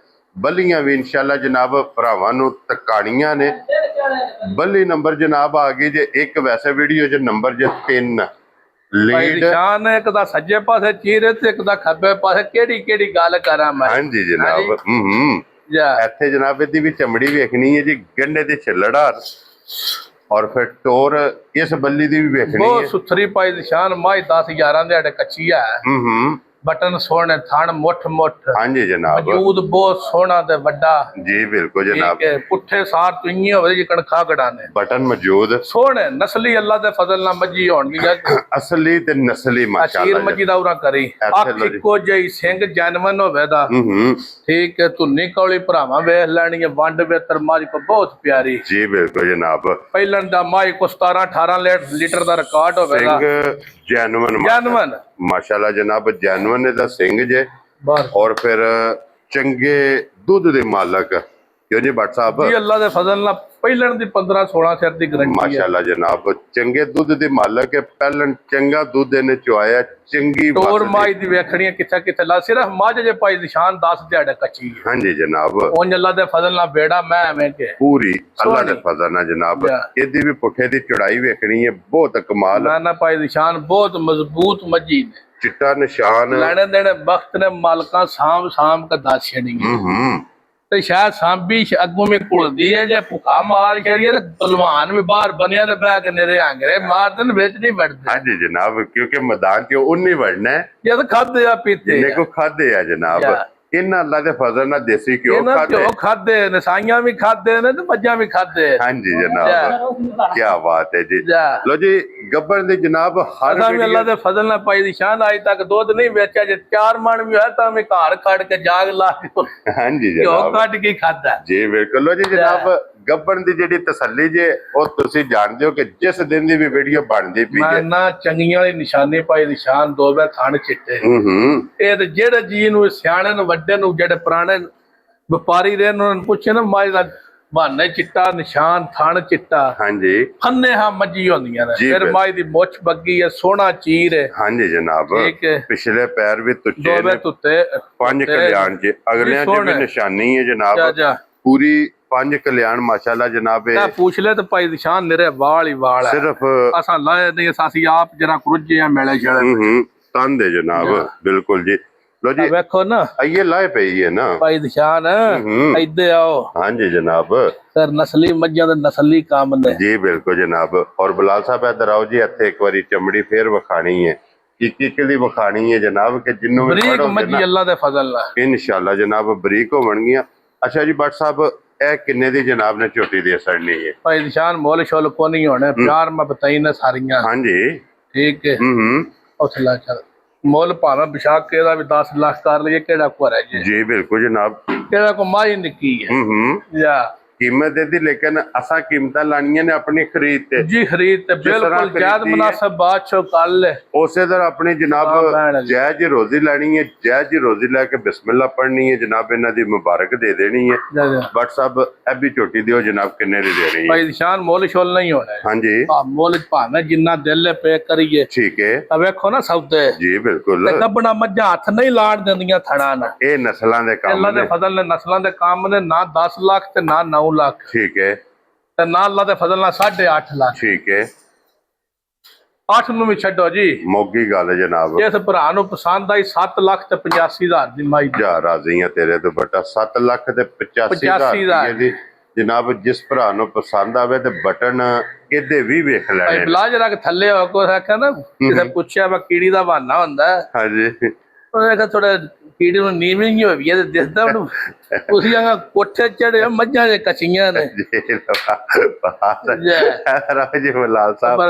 ਬਲੀਆਂ ਵੀ ਇਨਸ਼ਾਅੱਲਾ ਜਨਾਬ ਭਰਾਵਾਂ ਨੂੰ ਤਕਾਣੀਆਂ ਨੇ। ਬੱਲੀ ਨੰਬਰ ਜਨਾਬ ਆ ਗਈ ਜੇ ਇੱਕ, ਵੈਸੇ ਵੀਡੀਓ 'ਚ ਨੰਬਰ ਜੇ 3 ਭਾਈ ਲੀਡ। ਨਿਸ਼ਾਨ ਇੱਕ ਦਾ ਸੱਜੇ ਪਾਸੇ ਚੀਰੇ ਤੇ ਇੱਕ ਦਾ ਖੱਬੇ ਪਾਸੇ, ਕਿਹੜੀ ਕਿਹੜੀ ਗੱਲ ਕਰਾਂ ਮੈਂ? ਹਾਂਜੀ ਜਨਾਬ। ਜਾ ਇੱਥੇ ਜਨਾਬ ਇਹਦੀ ਵੀ ਚਮੜੀ ਵੇਖਣੀ ਹੈ ਜੀ, ਗੰਢੇ ਦੇ ਛਿੱਲੜਾ, ਔਰ ਫਿਰ ਟੋਰ ਇਸ ਬੱਲੀ ਦੀ ਵੀ ਵੇਖਣੀ ਬਹੁਤ ਹੈ। ਸੁਥਰੀ ਭਾਈ ਨਿਸ਼ਾਨ ਮਾਈ 10-11 ਦੇ ਅੜੇ ਕੱਚੀ ਹੈ, ਬਟਨ ਸੋਹਣੇ, ਥਣ ਮੁੱਠ ਹਾਂਜੀ ਜਨਾਬ। ਵਜੂਦ ਬਹੁਤ ਸੋਹਣਾ ਤੇ ਵੱਡਾ ਜੀ ਬਿਲਕੁਲ ਜਨਾਬ। ਠੀਕ ਹੈ, ਪੁੱਠੇ ਸਾਰ ਤੁਈਏ ਹੋਵੇ ਜੀ ਕਣਖਾ ਗੜਾਨੇ ਬਟਨ ਮੌਜੂਦ, ਸੋਹਣੇ ਨਸਲੀ ਅੱਲਾ ਦੇ ਫਜ਼ਲ ਨਾਲ ਮੱਝੀ ਹੋਣਗੀ। ਅਸਲੀ ਤੇ ਨਸਲੀ ਅਸ਼ੀਰ ਮਾਸ਼ਾਅੱਲਾ। ਮੱਝੀ ਦਾ ਉਰਾ ਕਰੀ, ਅੱਖ ਇੱਕੋ ਜਿਹੀ, ਸਿੰਘ ਜੈਨਵਨ ਹੋਵੇ ਦਾ, ਠੀਕ ਹੈ, ਧੁੰਨੀ ਕੌਲੀ ਭਰਾਵਾਂ ਵੇਖ ਲੈਣੀ ਹੈ, ਵੰਡ ਵੇਤਰ ਮੱਝ ਕੋ ਬਹੁਤ ਪਿਆਰੀ। ਜੀ ਬਿਲਕੁਲ ਜਨਾਬ। ਪਹਿਲਾਂ ਦਾ ਮਾਈ ਕੋ 17-18 ਲੀਟਰ ਦਾ ਰਿਕਾਰਡ ਹੋਵੇਗਾ। ਸਿੰਘ ਜੈਨੂਨ ਮਾਸ਼ਾਅੱਲਾ ਜਨਾਬ, ਜੈਨੂਨ ਦਾ ਸਿੰਘ ਜੇ, ਔਰ ਫਿਰ ਚੰਗੇ ਦੁੱਧ ਦੇ ਮਾਲਕ, ਕਿਉਂ ਜੀ ਭੱਟ ਸਾਹਿਬ? ਜੀ ਅੱਲਾ ਦੇ ਫਜ਼ਲ ਨਾਲ ਪਹਿਲਣ ਦੀ 15-16 ਸਿਰ ਦੀ ਗਰੰਟੀ ਹੈ ਮਾਸ਼ਾਅੱਲਾ ਜਨਾਬ। ਚੰਗੇ ਦੁੱਧ ਦੇ ਮਾਲਕ ਹੈ, ਪਹਿਲਣ ਚੰਗਾ ਦੁੱਧ ਇਹਨੇ ਚੁਆਇਆ, ਚੰਗੀ ਟੋਰ ਮਾਈ ਦੀ ਵੇਖਣੀ ਕਿੱਥੇ ਕਿੱਥੇ ਲਾ, ਸਿਰਫ ਮੱਝ ਜੇ ਭਾਈ ਨਿਸ਼ਾਨ 10 ਦਿਹਾੜੇ ਕੱਚੀ ਹੈ। ਹਾਂਜੀ ਜਨਾਬ। ਉਂਝ ਅੱਲਾ ਦੇ ਫਜ਼ਲ ਨਾਲ ਬੇੜਾ ਮੈਂ ਐਵੇਂ ਕਿ ਪੂਰੀ ਅੱਲਾ ਦੇ ਫਜ਼ਲ ਨਾਲ ਜਨਾਬ। ਇਹਦੀ ਵੀ ਪੁੱਠੇ ਦੀ ਚੜਾਈ ਵੇਖਣੀ ਹੈ, ਬਹੁਤ ਕਮਾਲ। ਨਾ ਭਾਈ ਨਿਸ਼ਾਨ ਬਹੁਤ ਮਜ਼ਬੂਤ ਮੱਝੀ ਨੇ, ਚਿੱਟਾ ਨਿਸ਼ਾਨ, ਲੈਣੇ ਦੇਣੇ ਵਕਤ ਨੇ ਮਾਲਕਾਂ ਸਾਂਭ ਕੇ ਦੱਸ ਛੜੀਆਂ ਤੇ ਸ਼ਾਇਦ ਸਾਂਭੀ ਅੱਗੋਂ ਵੀ ਘੁਲਦੀ ਹੈ। ਜੇ ਭੁੱਖਾ ਮਾਰ ਕਰੀਏ ਤੇ ਪਹਿਲਵਾਨ ਵੀ ਬਾਹਰ ਬਣਿਆ ਤੇ ਬਹਿ ਕੇ ਨੇਰੇ ਆਂਗਰੇ ਮਾਰਦੇ ਵਿੱਚ ਨਹੀਂ ਵੜਦੇ। ਹਾਂਜੀ ਜਨਾਬ, ਕਿਉਂਕਿ ਮੈਦਾਨ 'ਚ ਉਹ ਨਹੀਂ ਵੜਨਾ ਹੈ, ਜਦ ਖਾਦੇ ਆ ਪੀਤੇ ਦੇਖੋ ਖਾਦੇ ਆ ਜਨਾਬ। ਇਹਨਾਂ ਅੱਲਾ ਦੇ ਫਜ਼ਲ ਨਾਲ ਦੇਸੀ ਘਿਓ ਖਾਦੇ, ਨਸਾਈਆਂ ਵੀ ਖਾਦੇ ਨੇ ਤੇ ਮੱਝਾਂ ਵੀ ਖਾਦੇ। ਹਾਂਜੀ ਜਨਾਬ, ਕੀ ਬਾਤ ਹੈ ਜੀ। ਲੋ ਜੀ ਗੱਬਰ ਦੇ ਜਨਾਬ ਹਰ ਅੱਲਾ ਦੇ ਫਜ਼ਲ ਨਾਲ ਪਾਈ ਦੀ ਸ਼ਾਨ ਅੱਜ ਤੱਕ ਦੁੱਧ ਨਹੀਂ ਵੇਚਿਆ, ਜੇ 4 ਮਣ ਵੀ ਹੋਇਆ ਤਾਂ ਮੈਂ ਘਰ ਖੜ ਕੇ ਜਾਗ ਲਾ ਕੇ ਹਾਂਜੀ ਜਨਾਬ ਕੱਢ ਕੇ ਖਾਦਾ। ਜੀ ਬਿਲਕੁਲ। ਲੋ ਜੀ ਜਨਾਬ ਗੱਬਰ ਦੀ ਜਿਹੜੀ ਤਸੱਲੀ ਜੇ ਉਹ ਤੁਸੀਂ ਜਾਣਦੇ ਹੋ ਕਿ ਜਿਸ ਦਿਨ ਦੀ ਵੀ ਵੀਡੀਓ ਬਣਦੀ ਪਈ ਹੈ ਨਾ ਚੰਗੀਆਂ ਵਾਲੀ ਨਿਸ਼ਾਨੀ ਪਾਈ ਨਿਸ਼ਾਨ, ਦੋ ਵੇ ਥਣ ਚਿੱਟੇ। ਇਹ ਤੇ ਜਿਹੜੇ ਜੀ ਨੂੰ ਸਿਆਣੇ ਨੂੰ ਵੱਡੇ ਨੂੰ ਜਿਹੜੇ ਪੁਰਾਣੇ ਵਪਾਰੀ ਰਹੇ ਉਹਨਾਂ ਨੂੰ ਪੁੱਛੇ ਨਾ, ਮਾਈ ਦਾ ਬਹਾਨੇ ਚਿੱਟਾ ਨਿਸ਼ਾਨ, ਥਣ ਚਿੱਟਾ। ਹਾਂਜੀ ਫੰਨੇ ਹਾਂ ਮੱਝੀ ਹੁੰਦੀਆਂ ਨੇ, ਫਿਰ ਮਾਈ ਦੀ ਮੁੱਛ ਬੱਗੀ ਹੈ, ਸੋਹਣਾ ਚੀਰ ਹੈ। ਹਾਂਜੀ ਜਨਾਬ, ਪਿਛਲੇ ਪੈਰ ਵੀ ਤੁੱਚੇ ਨੇ, 5 ਕਲਿਆਣ ਚ, ਅਗਲਿਆਂ ਚ ਵੀ ਨਿਸ਼ਾਨੀ ਹੈ ਜਨਾਬ, ਪੂਰੀ 5 ਕਲਿਆਣ ਮਾਸ਼ਾਅੱਲਾ ਜਨਾਬ। ਇਹ ਪੁੱਛ ਲੈ ਤੇ ਭਾਈ ਨਿਸ਼ਾਨ ਨਿਰੇ ਵਾਲ ਹੀ ਵਾਲ ਹੈ, ਸਿਰਫ ਅਸਾਂ ਲਾਏ ਨਹੀਂ, ਅਸੀਂ ਆਪ ਜਰਾ ਕੁਰਜੇ ਆ ਮਿਲੇ ਛੜੇ ਤਨ ਦੇ ਜਨਾਬ। ਬਿਲਕੁਲ ਜੀ। ਲੋ ਜੀ ਵੇਖੋ ਨਾ ਆਈਏ ਲਾਏ ਪਈ ਹੈ ਨਾ ਭਾਈ ਨਿਸ਼ਾਨ, ਇੱਧੇ ਆਓ। ਹਾਂਜੀ ਜਨਾਬ, ਸਰ ਨਸਲੀ ਮੱਝਾਂ ਦੇ ਨਸਲੀ ਕੰਮ ਨੇ ਜੀ ਬਿਲਕੁਲ ਜਨਾਬ। ਔਰ ਬਲਾਲ ਸਾਹਿਬ ਇੱਧਰ ਆਓ ਜੀ, ਇੱਥੇ ਇੱਕ ਵਾਰੀ ਚਮੜੀ ਫੇਰ ਵਿਖਾਣੀ ਹੈ, ਇੱਕ ਦੀ ਵਿਖਾਣੀ ਹੈ ਜਨਾਬ, ਕਿ ਜਿੰਨੂੰ ਵੀ ਬਰੀਕ ਮੱਝੀ ਅੱਲਾ ਦੇ ਫਜ਼ਲ ਨਾਲ ਇਨਸ਼ਾਅੱਲਾ ਜਨਾਬ ਬਰੀਕ ਹੋਣਗੀਆਂ। ਅੱਛਾ ਜੀ ਭੱਟ ਸਾਹਿਬ, ਇਹ ਕਿੰਨੇ ਦੀ ਜਨਾਬ ਨੇ ਝੋਟੀ ਦੇ ਸੜਨੀ ਹੈ? ਭਾਈ ਨਿਸ਼ਾਨ ਮੁੱਲ ਸ਼ੁੱਲ ਕੋ ਨਹੀਂ ਹੋਣੇ, ਪਿਆਰ ਮੈਂ ਬਤਾਈ ਨਾ ਸਾਰੀਆਂ। ਹਾਂਜੀ ਠੀਕ ਹੈ। ਉੱਥੇ ਲਾ ਚੱਲ ਮੁੱਲ ਭਾਵੇਂ ਬਿਸ਼ਾਕ ਕੇ ਦਾ ਵੀ 10 ਲੱਖ ਕਰ ਲਈਏ, ਕਿਹੜਾ ਕੋ ਰਹਿ ਜੀ ਬਿਲਕੁਲ ਜਨਾਬ, ਕਿਹੜਾ ਕੋ ਮਾਈ ਨਿੱਕੀ ਹੈ ਜਾਂ ਕੀਮਤ ਇਹਦੀ, ਲੇਕਿਨ ਅਸਾਂ ਕੀਮਤਾਂ ਲਾਣੀਆਂ ਨੇ ਆਪਣੀ ਖਰੀਦ ਤੇ। ਜੀ ਖਰੀਦ ਤੇ ਬਿਲਕੁਲ ਜਾਇਜ਼ ਮੁਨਾਸਬ ਬਾਦਸ਼ਾਹ ਕਰ ਲੈ, ਉਸੇ ਤਰ੍ਹਾਂ ਆਪਣੀ ਜਨਾਬ ਜਾਇਜ਼ ਰੋਜ਼ੀ ਲੈਣੀ ਹੈ, ਜਾਇਜ਼ ਰੋਜ਼ੀ ਲੈ ਕੇ ਬਿਸਮਿਲ੍ਲਾ ਪੜ੍ਹਨੀ ਹੈ ਜਨਾਬ, ਇਹਨਾਂ ਦੀ ਮੁਬਾਰਕ ਦੇ ਦੇਣੀ ਹੈ। ਬਟ ਸਾਹਿਬ ਇਹ ਵੀ ਝੋਟੀ ਦਿਓ ਜਨਾਬ, ਕਿੰਨੇ ਦੀ ਦੇਣੀ ਹੈ? ਭਾਈ ਨਿਸ਼ਾਨ ਮੁੱਲ ਸ਼ੁੱਲ ਨਹੀਂ ਹੋਣਾ। ਹਾਂਜੀ ਮੁੱਲ ਭਾਵੇਂ ਜਿੰਨਾ ਦਿਲ ਪੇ ਕਰੀਏ। ਠੀਕ ਹੈ। ਵੇਖੋ ਨਾ ਸੌਦੇ ਜੀ ਬਿਲਕੁਲ, ਗੱਬਣਾ ਮੱਝਾਂ ਹੱਥ ਨਹੀਂ ਲਾੜ ਦਿੰਦੀਆਂ ਥਣਾ ਨਾਲ, ਇਹ ਨਸਲਾਂ ਦੇ ਕੰਮ ਅੱਲਾ ਦੇ ਫਜ਼ਲ ਨੇ, ਨਸਲਾਂ ਦੇ ਕੰਮ ਨੇ। ਨਾ 10 ਲੱਖ ਤੇ ਨਾ 9 ਲੱਖ। ਠੀਕ ਹੈ। ਤੇ ਨਾ ਅੱਲਾ ਦੇ ਫਜ਼ਲ ਨਾਲ 8.5 ਲੱਖ। ਠੀਕ ਹੈ। 8 ਨੂੰ ਵੀ ਛੱਡੋ ਜੀ, ਮੋਗੀ ਗੱਲ ਜਨਾਬ। ਇਸ ਭਰਾ ਨੂੰ ਪਸੰਦ ਆਈ 7 ਲੱਖ ਤੇ 85,000 ਦੀ ਮਾਈ। ਜਾ ਰਾਜ਼ੀ ਆ ਤੇਰੇ ਤੋਂ ਬਟਾ, 7 ਲੱਖ ਤੇ 85,000 ਦੀ ਜਨਾਬ। ਜਿਸ ਭਰਾ ਨੂੰ ਪਸੰਦ ਆਵੇ ਤੇ ਬਟਨ ਇਹਦੇ ਵੀ ਵੇਖ ਲੈਣੇ। ਬਲਾਜ ਰੱਖ ਥੱਲੇ ਹੋ ਕੋ ਆਖਿਆ ਨਾ, ਕਿਸੇ ਪੁੱਛਿਆ ਵਾ ਕੀੜੀ ਦਾ ਬਹਾਨਾ ਹੁੰਦਾ। ਹਾਂਜੀ, ਉਹਨੇ ਕਿਹਾ ਥੋੜਾ ਕੀੜੀ ਨੂੰ ਨੀਵੀਂ ਹੀ ਹੋਈ ਹੈ ਤੇ ਦਿਸਦਾ ਉਹਨੂੰ ਤੁਸੀਂ ਆਂਗਾ ਕੋਠੇ ਚੜੇ ਮੱਝਾਂ ਦੇ ਕੱਚੀਆਂ ਨੇ ਰਾਜੇ ਮਲਾਲ ਸਾਹਿਬ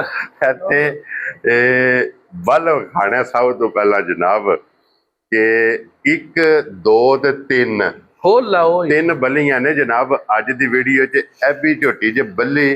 ਇੱਥੇ ਬਲ ਖਾਣੇ ਸਭ ਤੋਂ ਪਹਿਲਾਂ ਜਨਾਬ ਕਿ 1 2 ਤੇ 3 ਖੋਲ ਲਾਓ 3 ਬੱਲੀਆਂ ਨੇ ਜਨਾਬ ਅੱਜ ਦੀ ਵੀਡੀਓ 'ਚ ਇਹ ਵੀ ਝੋਟੀ 'ਚ ਬੱਲੀ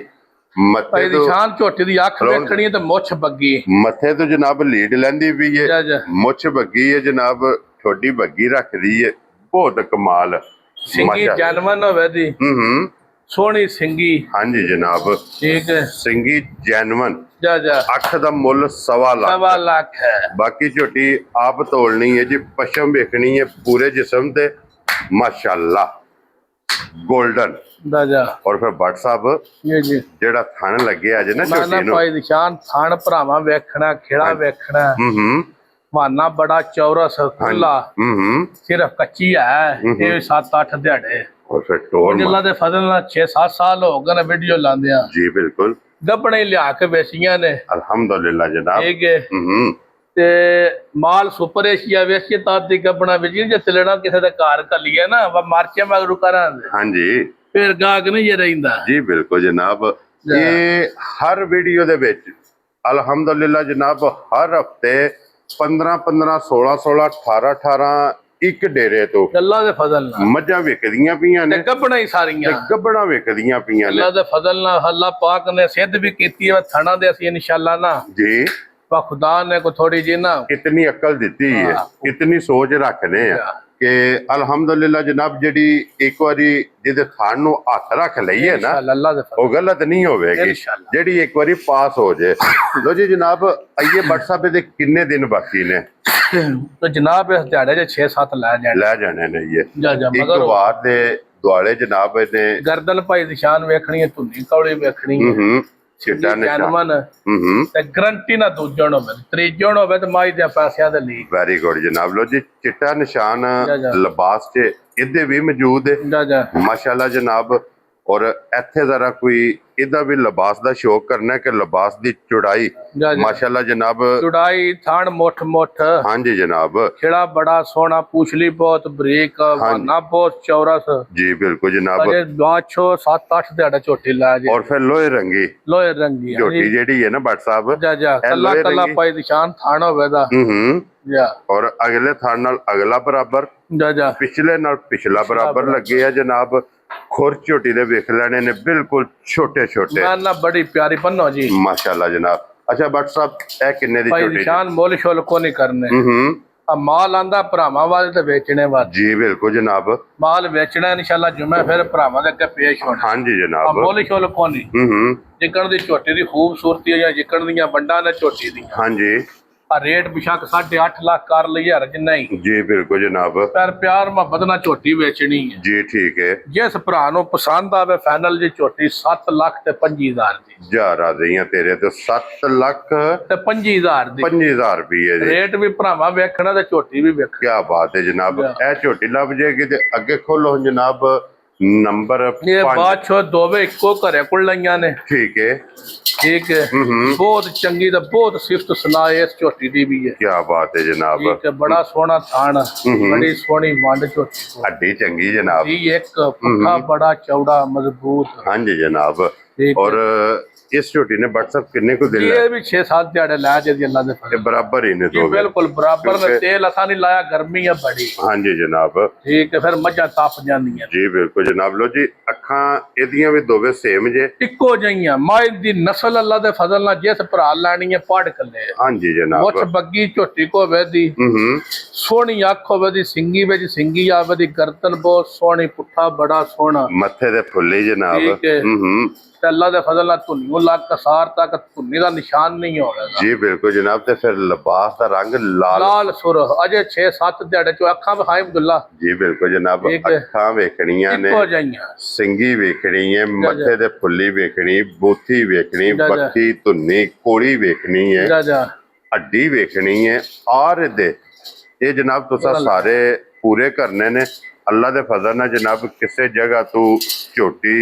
ਮੱਥੇ ਭਾਈ ਤੋਂ ਨਿਸ਼ਾਨ ਝੋਟੀ ਦੀ ਅੱਖ ਵੇਖਣੀ ਤੇ ਮੁੱਛ ਬੱਗੀ ਮੱਥੇ ਤੋਂ ਜਨਾਬ ਲੀਡ ਲੈਂਦੀ ਵੀ ਹੈ ਜਾ ਜਾ ਮੁੱਛ ਬੱਗੀ ਹੈ ਜਨਾਬ ਛੋਟੀ ਬੱਗੀ ਰੱਖਦੀ ਹੈ ਬਹੁਤ ਕਮਾਲ ਸਿੰਗੀ ਜਨਮਨ ਹੋਵੇ ਦੀ ਹੂੰ ਸੋਹਣੀ ਸਿੰਗੀ ਹਾਂਜੀ ਜਨਾਬ ਠੀਕ ਹੈ ਸਿੰਗੀ ਜੈਨਵਨ ਜਾ ਜਾ ਅੱਖ ਦਾ ਮੁੱਲ 1.25 ਲੱਖ 1.25 ਲੱਖ ਹੈ ਬਾਕੀ ਝੋਟੀ ਆਪ ਤੋਲਣੀ ਹੈ ਜੀ ਪਸ਼ਮ ਵੇਖਣੀ ਹੈ ਪੂਰੇ ਜਿਸਮ ਤੇ ਮਾਸ਼ਾਅੱਲਾ ਗੋਲਡਨ ਜਾ ਜਾ ਔਰ ਫਿਰ ਭੱਟ ਸਾਹਿਬ ਜੀ ਜੀ ਜਿਹੜਾ ਥਣ ਲੱਗਿਆ ਅੱਜ ਨਾ ਨਾ ਝੋਟੀ ਨੂੰ ਭਾਈ ਨਿਸ਼ਾਨ ਥਣ ਭਰਾਵਾਂ ਵੇਖਣਾ ਖੇੜਾ ਵੇਖਣਾ ਹੂੰ ਮਾਨਾ ਬੜਾ ਚੌਰਸ ਖੁੱਲਾ ਹੂੰ ਸਿਰਫ ਕੱਚੀ ਹੈ ਇਹ 7-8 ਦਿਹਾੜੇ ਔਰ ਫਿਰ ਟੋਰ ਅੱਲਾਹ ਦੇ ਫਜ਼ਲ ਨਾਲ 6-7 ਸਾਲ ਹੋ ਗਏ ਨੇ ਵੀਡੀਓ ਲਾਉਂਦੇ ਆ ਜੀ ਬਿਲਕੁਲ ਗੱਬਣੇ ਲਿਆ ਕੇ ਵੇਚੀਆਂ ਨੇ ਅਲਹਮਦੁਲਿਲਾ ਜਨਾਬ ਠੀਕ ਹੈ ਹੂੰ ਤੇ ਮਾਲ ਸੁਪਰ ਏਸ਼ੀਆ ਵੇਚੀ ਤਾਂ ਦੀ ਗੱਬਣਾ ਵੇਚੀ ਜੇ ਚਲਣਾ ਕਿਸੇ ਦੇ ਘਰ ਕੱਲੀਏ ਨਾ ਵਾ ਮਾਰਚੇ ਮਗਰੂ ਕਰਾਂ ਹਾਂਜੀ ਫਿਰ ਗਾਹਕ ਨਹੀਂ ਜੇ ਰਹਿੰਦਾ ਜੀ ਬਿਲਕੁਲ ਜਨਾਬ ਇਹ ਹਰ ਵੀਡੀਓ ਦੇ ਵਿੱਚ ਅਲਹਮਦੁਲਿਲਾ ਜਨਾਬ ਹਰ ਹਫਤੇ 15 15 16 16 18 18 ਇੱਕ ਡੇਰੇ ਤੋਂ ਅੱਲਾਹ ਦੇ ਫਜ਼ਲ ਨਾਲ ਮੱਝਾਂ ਵਿਕਦੀਆਂ ਪਈਆਂ ਤੇ ਨੇ ਗੱਬਣਾ ਹੀ ਤੇ ਸਾਰੀਆਂ ਗੱਬਣਾ ਵਿਕਦੀਆਂ ਪਈਆਂ ਨੇ ਅੱਲਾਹ ਦੇ ਫਜ਼ਲ ਨਾਲ ਅੱਲਾਹ ਪਾਕ ਨੇ ਸਿੱਧ ਵੀ ਕੀਤੀ ਹੈ ਥਣਾ ਦੇ ਅਸੀਂ ਇਨਸ਼ਾਅੱਲਾ ਨਾ ਜੀ ਵਾ ਖੁਦਾ ਨੇ ਕੋ ਥੋੜੀ ਜੀ ਨਾ ਕਿਤਨੀ ਅਕਲ ਦਿੱਤੀ ਹੈ ਕਿਤਨੀ ਸੋਚ ਰੱਖਦੇ ਆ ਕਿ ਅਲਹਮਦੁਲਿਲਾ ਜਨਾਬ ਜਿਹੜੀ ਇੱਕ ਵਾਰੀ ਜਿਹਦੇ ਥਾਣ ਨੂੰ ਹੱਥ ਰੱਖ ਲਈਏ ਨਾ ਇਨਸ਼ਾਅੱਲਾ ਅੱਲਾਹ ਦੇ ਫਜ਼ਲ ਉਹ ਗਲਤ ਨਹੀਂ ਹੋਵੇਗੀ ਇਨਸ਼ਾਅੱਲਾ। ਜਿਹੜੀ ਇੱਕ ਵਾਰੀ ਪਾਸ ਹੋ ਜੇ ਲੋ ਜੀ ਜਨਾਬ ਆਈਏ ਭੱਟ ਸਾਹਿਬ ਦੇ ਕਿੰਨੇ ਦਿਨ ਬਾਕੀ ਨੇ ਤੇ ਜਨਾਬ ਇਸ ਦਿਹਾੜੇ 'ਚ 6-7 ਲੈ ਜਾਣ ਲੈ ਜਾਣੇ ਨੇ ਇਹ ਜਾ ਜਾ ਇੱਕ ਮਗਰ ਵਾਰ ਦੇ ਦੁਆਲੇ ਜਨਾਬ ਨੇ ਗਰਦਨ ਭਾਈ ਨਿਸ਼ਾਨ ਵੇਖਣੀ ਹੈ ਧੁੰਨੀ ਕੌੜੀ ਵੇਖਣੀ ਹੈ ਹੂੰ ਚਿੱਟਾ ਨਿਸ਼ਾਨ ਜਨਮਨ ਹੂੰ ਤੇ ਗਰੰਟੀ ਨਾ ਦੂਜਣ ਹੋਵੇ ਤੀਜਣ ਹੋਵੇ ਤੇ ਮਾਈ ਦੇ ਪੈਸਿਆਂ ਦੇ ਲਈ ਵੈਰੀ ਗੁੱਡ ਜਨਾਬ ਲੋ ਜੀ ਚਿੱਟਾ ਨਿਸ਼ਾਨ ਜਾ। ਲਿਬਾਸ 'ਚ ਇਹਦੇ ਵੀ ਮੌਜੂਦ ਹੈ ਜਾ ਜਾ ਮਾਸ਼ਾਅੱਲਾ ਜਨਾਬ ਔਰ ਇੱਥੇ ਜ਼ਰਾ ਕੋਈ ਇਹਦਾ ਵੀ ਲਿਬਾਸ ਦਾ ਸ਼ੌਕ ਕਰਨਾ ਕਿ ਲਿਬਾਸ ਦੀ ਚੌੜਾਈ ਜਾ ਜਾ ਮਾਸ਼ਾਅੱਲਾ ਜਨਾਬ ਚੁੜਾਈ ਥਾਣ ਮੁੱਠ ਹਾਂਜੀ ਜਨਾਬ ਖੇੜਾ ਬੜਾ ਸੋਹਣਾ ਪੂਛਲੀ ਬਹੁਤ ਬਰੀਕ ਵਾਨਾ ਬਹੁਤ ਚੌਰਸ ਜੀ ਬਿਲਕੁਲ ਜਨਾਬ ਅਜੇ ਬਾਛੋ 7-8 ਦਿਹਾੜਾ ਝੋਟੀ ਲਾ ਜੇ ਔਰ ਫਿਰ ਲੋਹੇ ਰੰਗੀ ਲੋਹੇ ਰੰਗੀ ਝੋਟੀ ਜਿਹੜੀ ਹੈ ਨਾ ਭੱਟ ਸਾਹਿਬ ਜਾ ਜਾ ਕੱਲਾ ਲੋਹੇ ਕੱਲਾ ਰੰਗੀ। ਭਾਈ ਨਿਸ਼ਾਨ ਥਾਣ ਹੋਵੇ ਦਾ ਹੂੰ ਜਾ ਔਰ ਅਗਲੇ ਥਾਣ ਨਾਲ ਅਗਲਾ ਬਰਾਬਰ ਜਾ ਜਾ ਪਿਛਲੇ ਨਾਲ ਪਿਛਲਾ ਬਰਾਬਰ ਲੱਗੇ ਆ ਜਨਾਬ ਖੁਰ ਝੋਟੀ ਦੇ ਵੇਖ ਲੈਣੇ ਨੇ ਬਿਲਕੁਲ ਛੋਟੇ ਛੋਟੇ ਨਾ ਬੜੀ ਪਿਆਰੀ ਬੰਨੋ ਜੀ ਮਾਸ਼ਾਅੱਲਾ ਜਨਾਬ ਅੱਛਾ ਭੱਟ ਸਾਹਿਬ ਇਹ ਕਿੰਨੇ ਦੀ ਭਾਈ ਝੋਟੀ ਨਿਸ਼ਾਨ ਮੁੱਲ ਸ਼ੁੱਲ ਕੋ ਨਹੀਂ ਕਰਨੇ ਹੂੰ ਆ ਮਾਲ ਆਂਦਾ ਭਰਾਵਾਂ ਵਾਲੇ ਤੇ ਵੇਚਣੇ ਵਾਲੇ ਜੀ ਬਿਲਕੁਲ ਜਨਾਬ ਮਾਲ ਵੇਚਣਾ ਇਨਸ਼ਾਅੱਲਾ ਜੁਮੇ ਫਿਰ ਭਰਾਵਾਂ ਦੇ ਅੱਗੇ ਪੇਸ਼ ਹੋਣਾ ਹਾਂਜੀ ਆ ਜਨਾਬ ਮੁੱਲ ਸ਼ੁੱਲ ਕੋ ਨਹੀਂ ਹੂੰ ਜਿੱਕਣ ਦੀ ਝੋਟੀ ਦੀ ਖੂਬਸੂਰਤੀ ਜਾਂ ਜਿੱਕਣ ਦੀਆਂ ਵੰਡਾਂ ਨੇ ਝੋਟੀ ਦੀ ਹਾਂਜੀ ਆ ਰੇਟ ਬਿਸ਼ੱਕ 8.5 ਲੱਖ ਕਰ ਲਈ ਹਰਜ ਨਹੀਂ ਜੀ ਬਿਲਕੁਲ ਜਨਾਬ ਪਰ ਪਿਆਰ ਮੁਹੱਬਤ ਨਾਲ ਝੋਟੀ ਵੇਚਣੀ ਹੈ ਜੀ ਠੀਕ ਹੈ ਜਿਸ ਭਰਾ ਨੂੰ ਪਸੰਦ ਆਵੇ ਫਾਈਨਲ ਜੀ ਝੋਟੀ 7 ਲੱਖ ਤੇ 25,000 ਦੀ ਜਾ ਰਾਜ਼ੀਆਂ ਤੇਰੇ ਤੇ 7 ਲੱਖ ਤੇ 25,000 ਦੀ 5000 ਰੁਪਏ ਜੀ ਰੇਟ ਵੀ ਭਰਾਵਾਂ ਵੇਖਣਾ ਤੇ ਝੋਟੀ ਵੀ ਵੇਖਣੀ ਕੀ ਬਾਤ ਹੈ ਜਨਾਬ ਇਹ ਝੋਟੀ ਲੱਭ ਜਾਏਗੀ ਤੇ ਅੱਗੇ ਖੋਲੋ ਜਨਾਬ ਨੰਬਰ ਇਹ 5 ਬਾਦਸ਼ਾਹ ਦੋਵੇਂ ਇੱਕੋ ਘਰੇ ਕੋਲ ਲਈਆਂ ਨੇ ਠੀਕ ਹੈ ਠੀਕ ਹੈ ਬਹੁਤ ਚੰਗੀ ਤੇ ਬਹੁਤ ਸਿਫਤ ਸੁਣਾ ਇਸ ਝੋਟੀ ਦੀ ਵੀ ਹੈ ਕੀ ਬਾਤ ਹੈ ਜਨਾਬ ਠੀਕ ਹੈ ਬੜਾ ਸੋਹਣਾ ਥਾਣ ਬੜੀ ਸੋਹਣੀ ਵੰਡ ਝੋਟੀ ਕੋਲ। ਹੱਡੀ ਚੰਗੀ ਜਨਾਬ ਜੀ ਇੱਕ ਪੁੱਠਾ ਬੜਾ ਚੌੜਾ ਮਜ਼ਬੂਤ ਹਾਂਜੀ ਜਨਾਬ ਠੀਕ ਔਰ ਇਸ ਝੋਟੀ ਨੇ WhatsApp ਕਿੰਨੇ ਕੁ ਦਿਨ ਇਹ ਵੀ 6-7 ਦਿਹਾੜੇ ਲੈ ਜੇ ਅੱਲਾ ਦੇ ਫਜ਼ਲ ਇਹ ਬਰਾਬਰ ਹੀ ਨੇ ਜੀ ਦੋਵੇਂ ਬਿਲਕੁਲ ਬਰਾਬਰ ਨੇ ਤੇਲ ਅਸਾਂ ਨਹੀਂ ਲਾਇਆ ਗਰਮੀ ਆ ਬੜੀ ਹਾਂਜੀ ਜਨਾਬ ਠੀਕ ਹੈ ਫਿਰ ਮੱਝਾਂ ਤਪ ਜਾਂਦੀਆਂ ਜੀ ਬਿਲਕੁਲ ਜਨਾਬ ਲੋ ਜੀ ਅੱਖਾਂ ਇਹਦੀਆਂ ਵੀ ਦੋਵੇਂ ਸੇਮ ਜੇ ਇੱਕੋ ਜਿਹੀਆਂ ਮਾਈ ਦੀ ਨਸਲ ਅੱਲਾ ਦੇ ਫਜ਼ਲ ਨਾਲ ਜਿਸ ਭਰਾ ਲੈਣੀ ਹੈ ਪੜ ਕੱਲੇ ਹਾਂਜੀ ਜਨਾਬ ਮੁੱਛ ਬੱਗੀ ਝੋਟੀ ਕੋ ਹੋਵੇ ਦੀ ਸੋਹਣੀ ਅੱਖ ਹੋਵੇ ਦੀ ਸਿੰਗੀ ਵਿੱਚ ਸਿੰਗੀ ਆਵੇ ਦੀ ਗਰਦਨ ਬਹੁਤ ਸੋਹਣੀ ਪੁੱਠਾ ਬੜਾ ਸੋਹਣਾ ਮੱਥੇ ਦੇ ਫੁੱਲੇ ਜਨਾਬ ਠੀਕ ਹੈ। ਤੇ ਅੱਲਾ ਦੇ ਫਜ਼ਲ ਨਾਲ ਧੁੰਨੀ ਲੱਗ ਕਸਾਰ ਤੱਕ ਧੁੰਨੀ ਦਾ ਨਿਸ਼ਾਨ ਨਹੀਂ ਹੋਵੇਗਾ ਜੀ ਬਿਲਕੁਲ ਜਨਾਬ ਤੇ ਫਿਰ ਲਿਬਾਸ ਦਾ ਰੰਗ ਲਾਲ ਲਾਲ ਸੁਰਖ ਅਜੇ 6-7 ਦਿਹਾੜੇ ਚੋਂ ਅੱਖਾਂ ਵਿਖਾਈ ਅਬਦੁੱਲਾ ਜੀ ਬਿਲਕੁਲ ਜਨਾਬ ਠੀਕ ਹੈ। ਅੱਖਾਂ ਵੇਖਣੀਆਂ ਨੇ ਇੱਕੋ ਜਿਹੀਆਂ ਸਿੰਗੀ ਵੇਖਣੀ ਹੈ ਮੱਥੇ ਦੇ ਫੁੱਲੀ ਵੇਖਣੀ ਬੂਥੀ ਵੇਖਣੀ ਜਾ। ਬੱਕੀ ਧੁੰਨੀ ਕੋੜੀ ਵੇਖਣੀ ਹੈ ਜਾ ਜਾ ਹੱਡੀ ਵੇਖਣੀ ਹੈ ਔਰ ਇਹਦੇ ਇਹ ਜਨਾਬ ਤੁਸੀਂ ਸਾਰੇ ਪੂਰੇ ਕਰਨੇ ਨੇ ਅੱਲਾ ਦੇ ਫਜ਼ਲ ਨਾਲ ਜਨਾਬ ਕਿਸੇ ਜਗ੍ਹਾ ਤੋਂ ਝੋਟੀ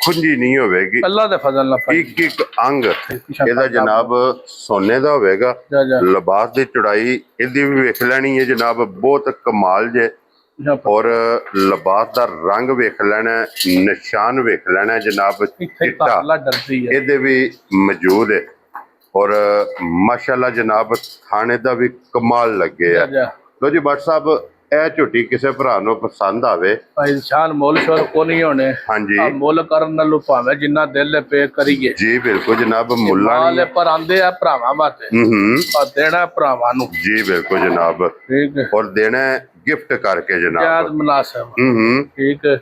ਖੁੰਝੀ ਨਹੀਂ ਹੋਵੇਗੀ। ਅੱਲਾ ਦੇ ਫਜ਼ਲ ਨਾਲ ਭਾਈ ਇੱਕ ਇੱਕ ਅੰਗ ਇਹਦਾ ਜਨਾਬ ਸੋਨੇ ਦਾ ਹੋਵੇਗਾ। ਲਿਬਾਸ ਦੀ ਚੌੜਾਈ ਇਹਦੀ ਵੀ ਵੇਖ ਲੈਣੀ ਹੈ ਜਨਾਬ, ਬਹੁਤ ਕਮਾਲ ਜੇ। ਔਰ ਲਿਬਾਸ ਦਾ ਰੰਗ ਵੇਖ ਲੈਣਾ, ਨਿਸ਼ਾਨ ਵੇਖ ਲੈਣਾ ਜਨਾਬ, ਚਿੱਟਾ ਇਹਦੇ ਵੀ ਮੌਜੂਦ ਹੈ। ਔਰ ਮਾਸ਼ਾਅੱਲਾ ਜਨਾਬ ਖਾਣੇ ਦਾ ਵੀ ਕਮਾਲ ਲੱਗੇ ਆ। ਲੋ ਜੀ ਭੱਟ ਸਾਹਿਬ, ਇਹ ਝੋਟੀ ਕਿਸੇ ਭਰਾ ਨੂੰ ਪਸੰਦ ਆਵੇ, ਭਾਈ ਸ਼ਾਨ ਮੁੱਲ ਸ਼ੋਰ ਕੋ ਨਹੀਂ ਹੋਣੇ। ਹਾਂਜੀ, ਮੁੱਲ ਕਰਨ ਨਾਲੋਂ ਭਾਵੇਂ ਜਿੰਨਾ ਦਿਲ ਪੇ ਕਰੀਏ। ਜੀ ਬਿਲਕੁਲ ਜਨਾਬ, ਮੁੱਲਾਂ ਵਾਲੇ ਪਰ ਆਂਦੇ ਆ ਭਰਾਵਾਂ ਵਾਸਤੇ, ਪਰ ਦੇਣਾ ਭਰਾਵਾਂ ਨੂੰ। ਜੀ ਬਿਲਕੁਲ ਜਨਾਬ, ਠੀਕ ਹੈ। ਔਰ ਦੇਣਾ ਗਿਫਟ ਕਰਕੇ ਜਨਾਬ, ਯਾਦ ਮੁਨਾਸਿਬ। ਠੀਕ ਹੈ।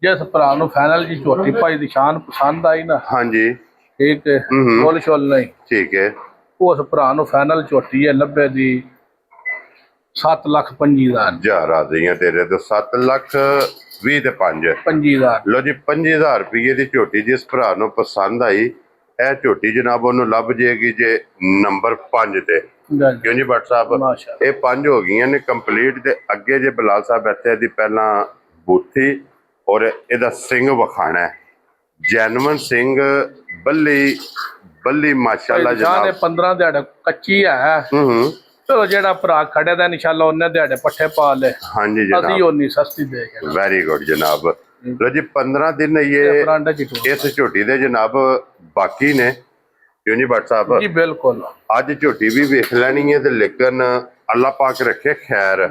ਜਿਸ ਭਰਾ ਨੂੰ ਫਾਈਨਲ ਜੀ ਝੋਟੀ ਭਾਈ ਦੀ ਸ਼ਾਨ ਪਸੰਦ ਆਈ ਨਾ, ਹਾਂਜੀ ਠੀਕ ਹੈ, ਮੁੱਲ ਸ਼ੋਲ ਨਹੀਂ, ਠੀਕ ਹੈ, ਉਸ ਭਰਾ ਨੂੰ ਫਾਈਨਲ ਝੋਟੀ ਹੈ 90 ਦੀ 7,25,000 ਜਾ ਰਾਜ਼ੀਆਂ ਤੇਰੇ ਤੋਂ 7,20,000 ਤੇ 5,000। ਲੋ ਜੀ 5,000 ਰੁਪਏ ਦੀ ਝੋਟੀ ਜਿਸ ਭਰਾ ਨੂੰ ਪਸੰਦ ਆਈ, ਇਹ ਝੋਟੀ ਜਨਾਬ ਉਹਨੂੰ ਲੱਭ ਜਾਏਗੀ ਜੇ ਨੰਬਰ 5 ਤੇ। ਕਿਉਂ ਜੀ ਭੱਟ ਸਾਹਿਬ, ਇਹ 5 ਹੋ ਗਈਆਂ ਨੇ ਕੰਪਲੀਟ। ਤੇ ਅੱਗੇ ਜੇ ਬਲਾਲ ਸਾਹਿਬ ਇੱਥੇ ਦੀ ਪਹਿਲਾਂ ਬੂਥੀ ਔਰ ਇਹਦਾ ਸਿੰਘ ਵਿਖਾਣਾ ਹੈ, ਜੈਨੂਅਨ ਸਿੰਘ, ਬੱਲੀ ਮਾਸ਼ਾਅੱਲਾ ਜਨਾਬ। 15 ਦਿਹਾੜੇ ਕੱਚੀ ਹੈ। ਚਲੋ ਜਿਹੜਾ ਭਰਾ ਖੜੇ ਦਾ ਇਨਸ਼ਾਅੱਲਾ ਉਹਨੇ ਦਿਹਾੜੇ ਪੱਠੇ ਪਾ ਲੈ। ਹਾਂਜੀ ਜਨਾਬ, ਅਸੀਂ ਉਹਨੀ ਸਸਤੀ ਦੇ ਗਏ। ਵੈਰੀ ਗੁੱਡ ਜਨਾਬ। ਲੋ ਜੀ 15 ਦਿਨ ਇਹ ਇਸ ਝੋਟੀ ਦੇ ਜਨਾਬ ਬਾਕੀ ਨੇ। ਕਿਉਂ ਜੀ ਭੱਟ ਸਾਹਿਬ, ਜੀ ਬਿਲਕੁਲ। ਅੱਜ ਝੋਟੀ ਵੀ ਵੇਖ ਲੈਣੀ ਹੈ, ਤੇ ਲੇਕਿਨ ਅੱਲਾਹ ਪਾਕ ਰੱਖੇ ਖੈਰ,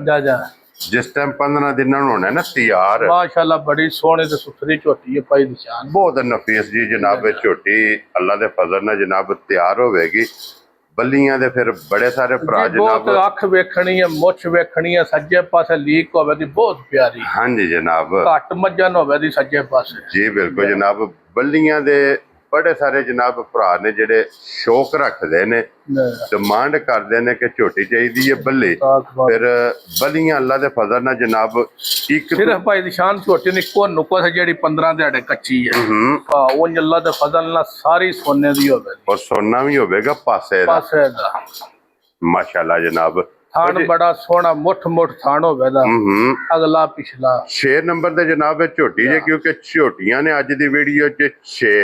ਜਿਸ ਟਾਈਮ 15 ਦਿਨਾਂ ਨੂੰ ਹੋਣਾ ਨਾ ਤਿਆਰ, ਮਾਸ਼ਾਅੱਲਾ ਬੜੀ ਸੋਹਣੀ ਤੇ ਸੁਥਰੀ ਝੋਟੀ ਹੈ ਭਾਈ ਦੀ ਸ਼ਾਨ, ਬਹੁਤ ਨਫੀਸ ਜੀ ਜਨਾਬ। ਝੋਟੀ ਅੱਲਾ ਦੇ ਫਜ਼ਲ ਨਾਲ ਜਨਾਬ ਤਿਆਰ ਹੋਵੇਗੀ। ਬੱਲੀਆਂ ਦੇ ਫਿਰ ਬੜੇ ਸਾਰੇ ਭਰਾ ਜਨਾਬ, ਅੱਖ ਵੇਖਣੀ ਹੈ, ਮੁੱਛ ਵੇਖਣੀ ਹੈ, ਸੱਜੇ ਪਾਸੇ ਲੀਕ ਹੋਵੇ ਦੀ ਬਹੁਤ ਪਿਆਰੀ। ਹਾਂਜੀ ਜਨਾਬ, ਘੱਟ ਮੱਝਨ ਹੋਵੇ ਦੀ ਸੱਜੇ ਪਾਸੇ। ਜੀ ਬਿਲਕੁਲ ਜਨਾਬ। ਬੱਲੀਆਂ ਦੇ ਬੜੇ ਸਾਰੇ ਜਨਾਬ ਭਰਾ ਨੇ ਜਿਹੜੇ ਸ਼ੌਕ ਰੱਖਦੇ ਨੇ, ਡਿਮਾਂਡ ਕਰਦੇ ਨੇ ਕਿ ਝੋਟੀ ਚਾਹੀਦੀ ਹੈ ਬੱਲੀ। ਫਿਰ ਬੱਲੀਆਂ ਅੱਲਾ ਦੇ ਫਜ਼ਲ ਨਾਲ ਜਨਾਬ ਇੱਕ ਸਿਰਫ ਭਾਈ ਦੀ ਸ਼ਾਨ ਝੋਟੀ ਨੇ ਕੋ ਨੁਕੋ ਹੈ ਜਿਹੜੀ 15 ਦਿਹਾੜੇ ਕੱਚੀ ਹੈ। ਉਹ ਅੱਲਾ ਦੇ ਫਜ਼ਲ ਨਾਲ ਸਾਰੀ ਸੋਨੇ ਦੀ ਹੋਵੇ, ਔਰ ਸੋਨਾ ਵੀ ਹੋਵੇਗਾ ਪਾਸੇ ਦਾ ਮਾਸ਼ਾਅੱਲਾ ਜਨਾਬ। ਥਾਣ ਬੜਾ ਸੋਹਣਾ ਮੁੱਠ ਥਾਣ ਹੋਵੇਗਾ, ਅਗਲਾ ਪਿਛਲਾ। 6 ਨੰਬਰ ਤੇ ਜਨਾਬ ਇਹ ਝੋਟੀ ਜੇ, ਕਿਉਂਕਿ ਝੋਟੀਆਂ ਨੇ ਅੱਜ ਦੀ ਵੀਡੀਓ 'ਚ 6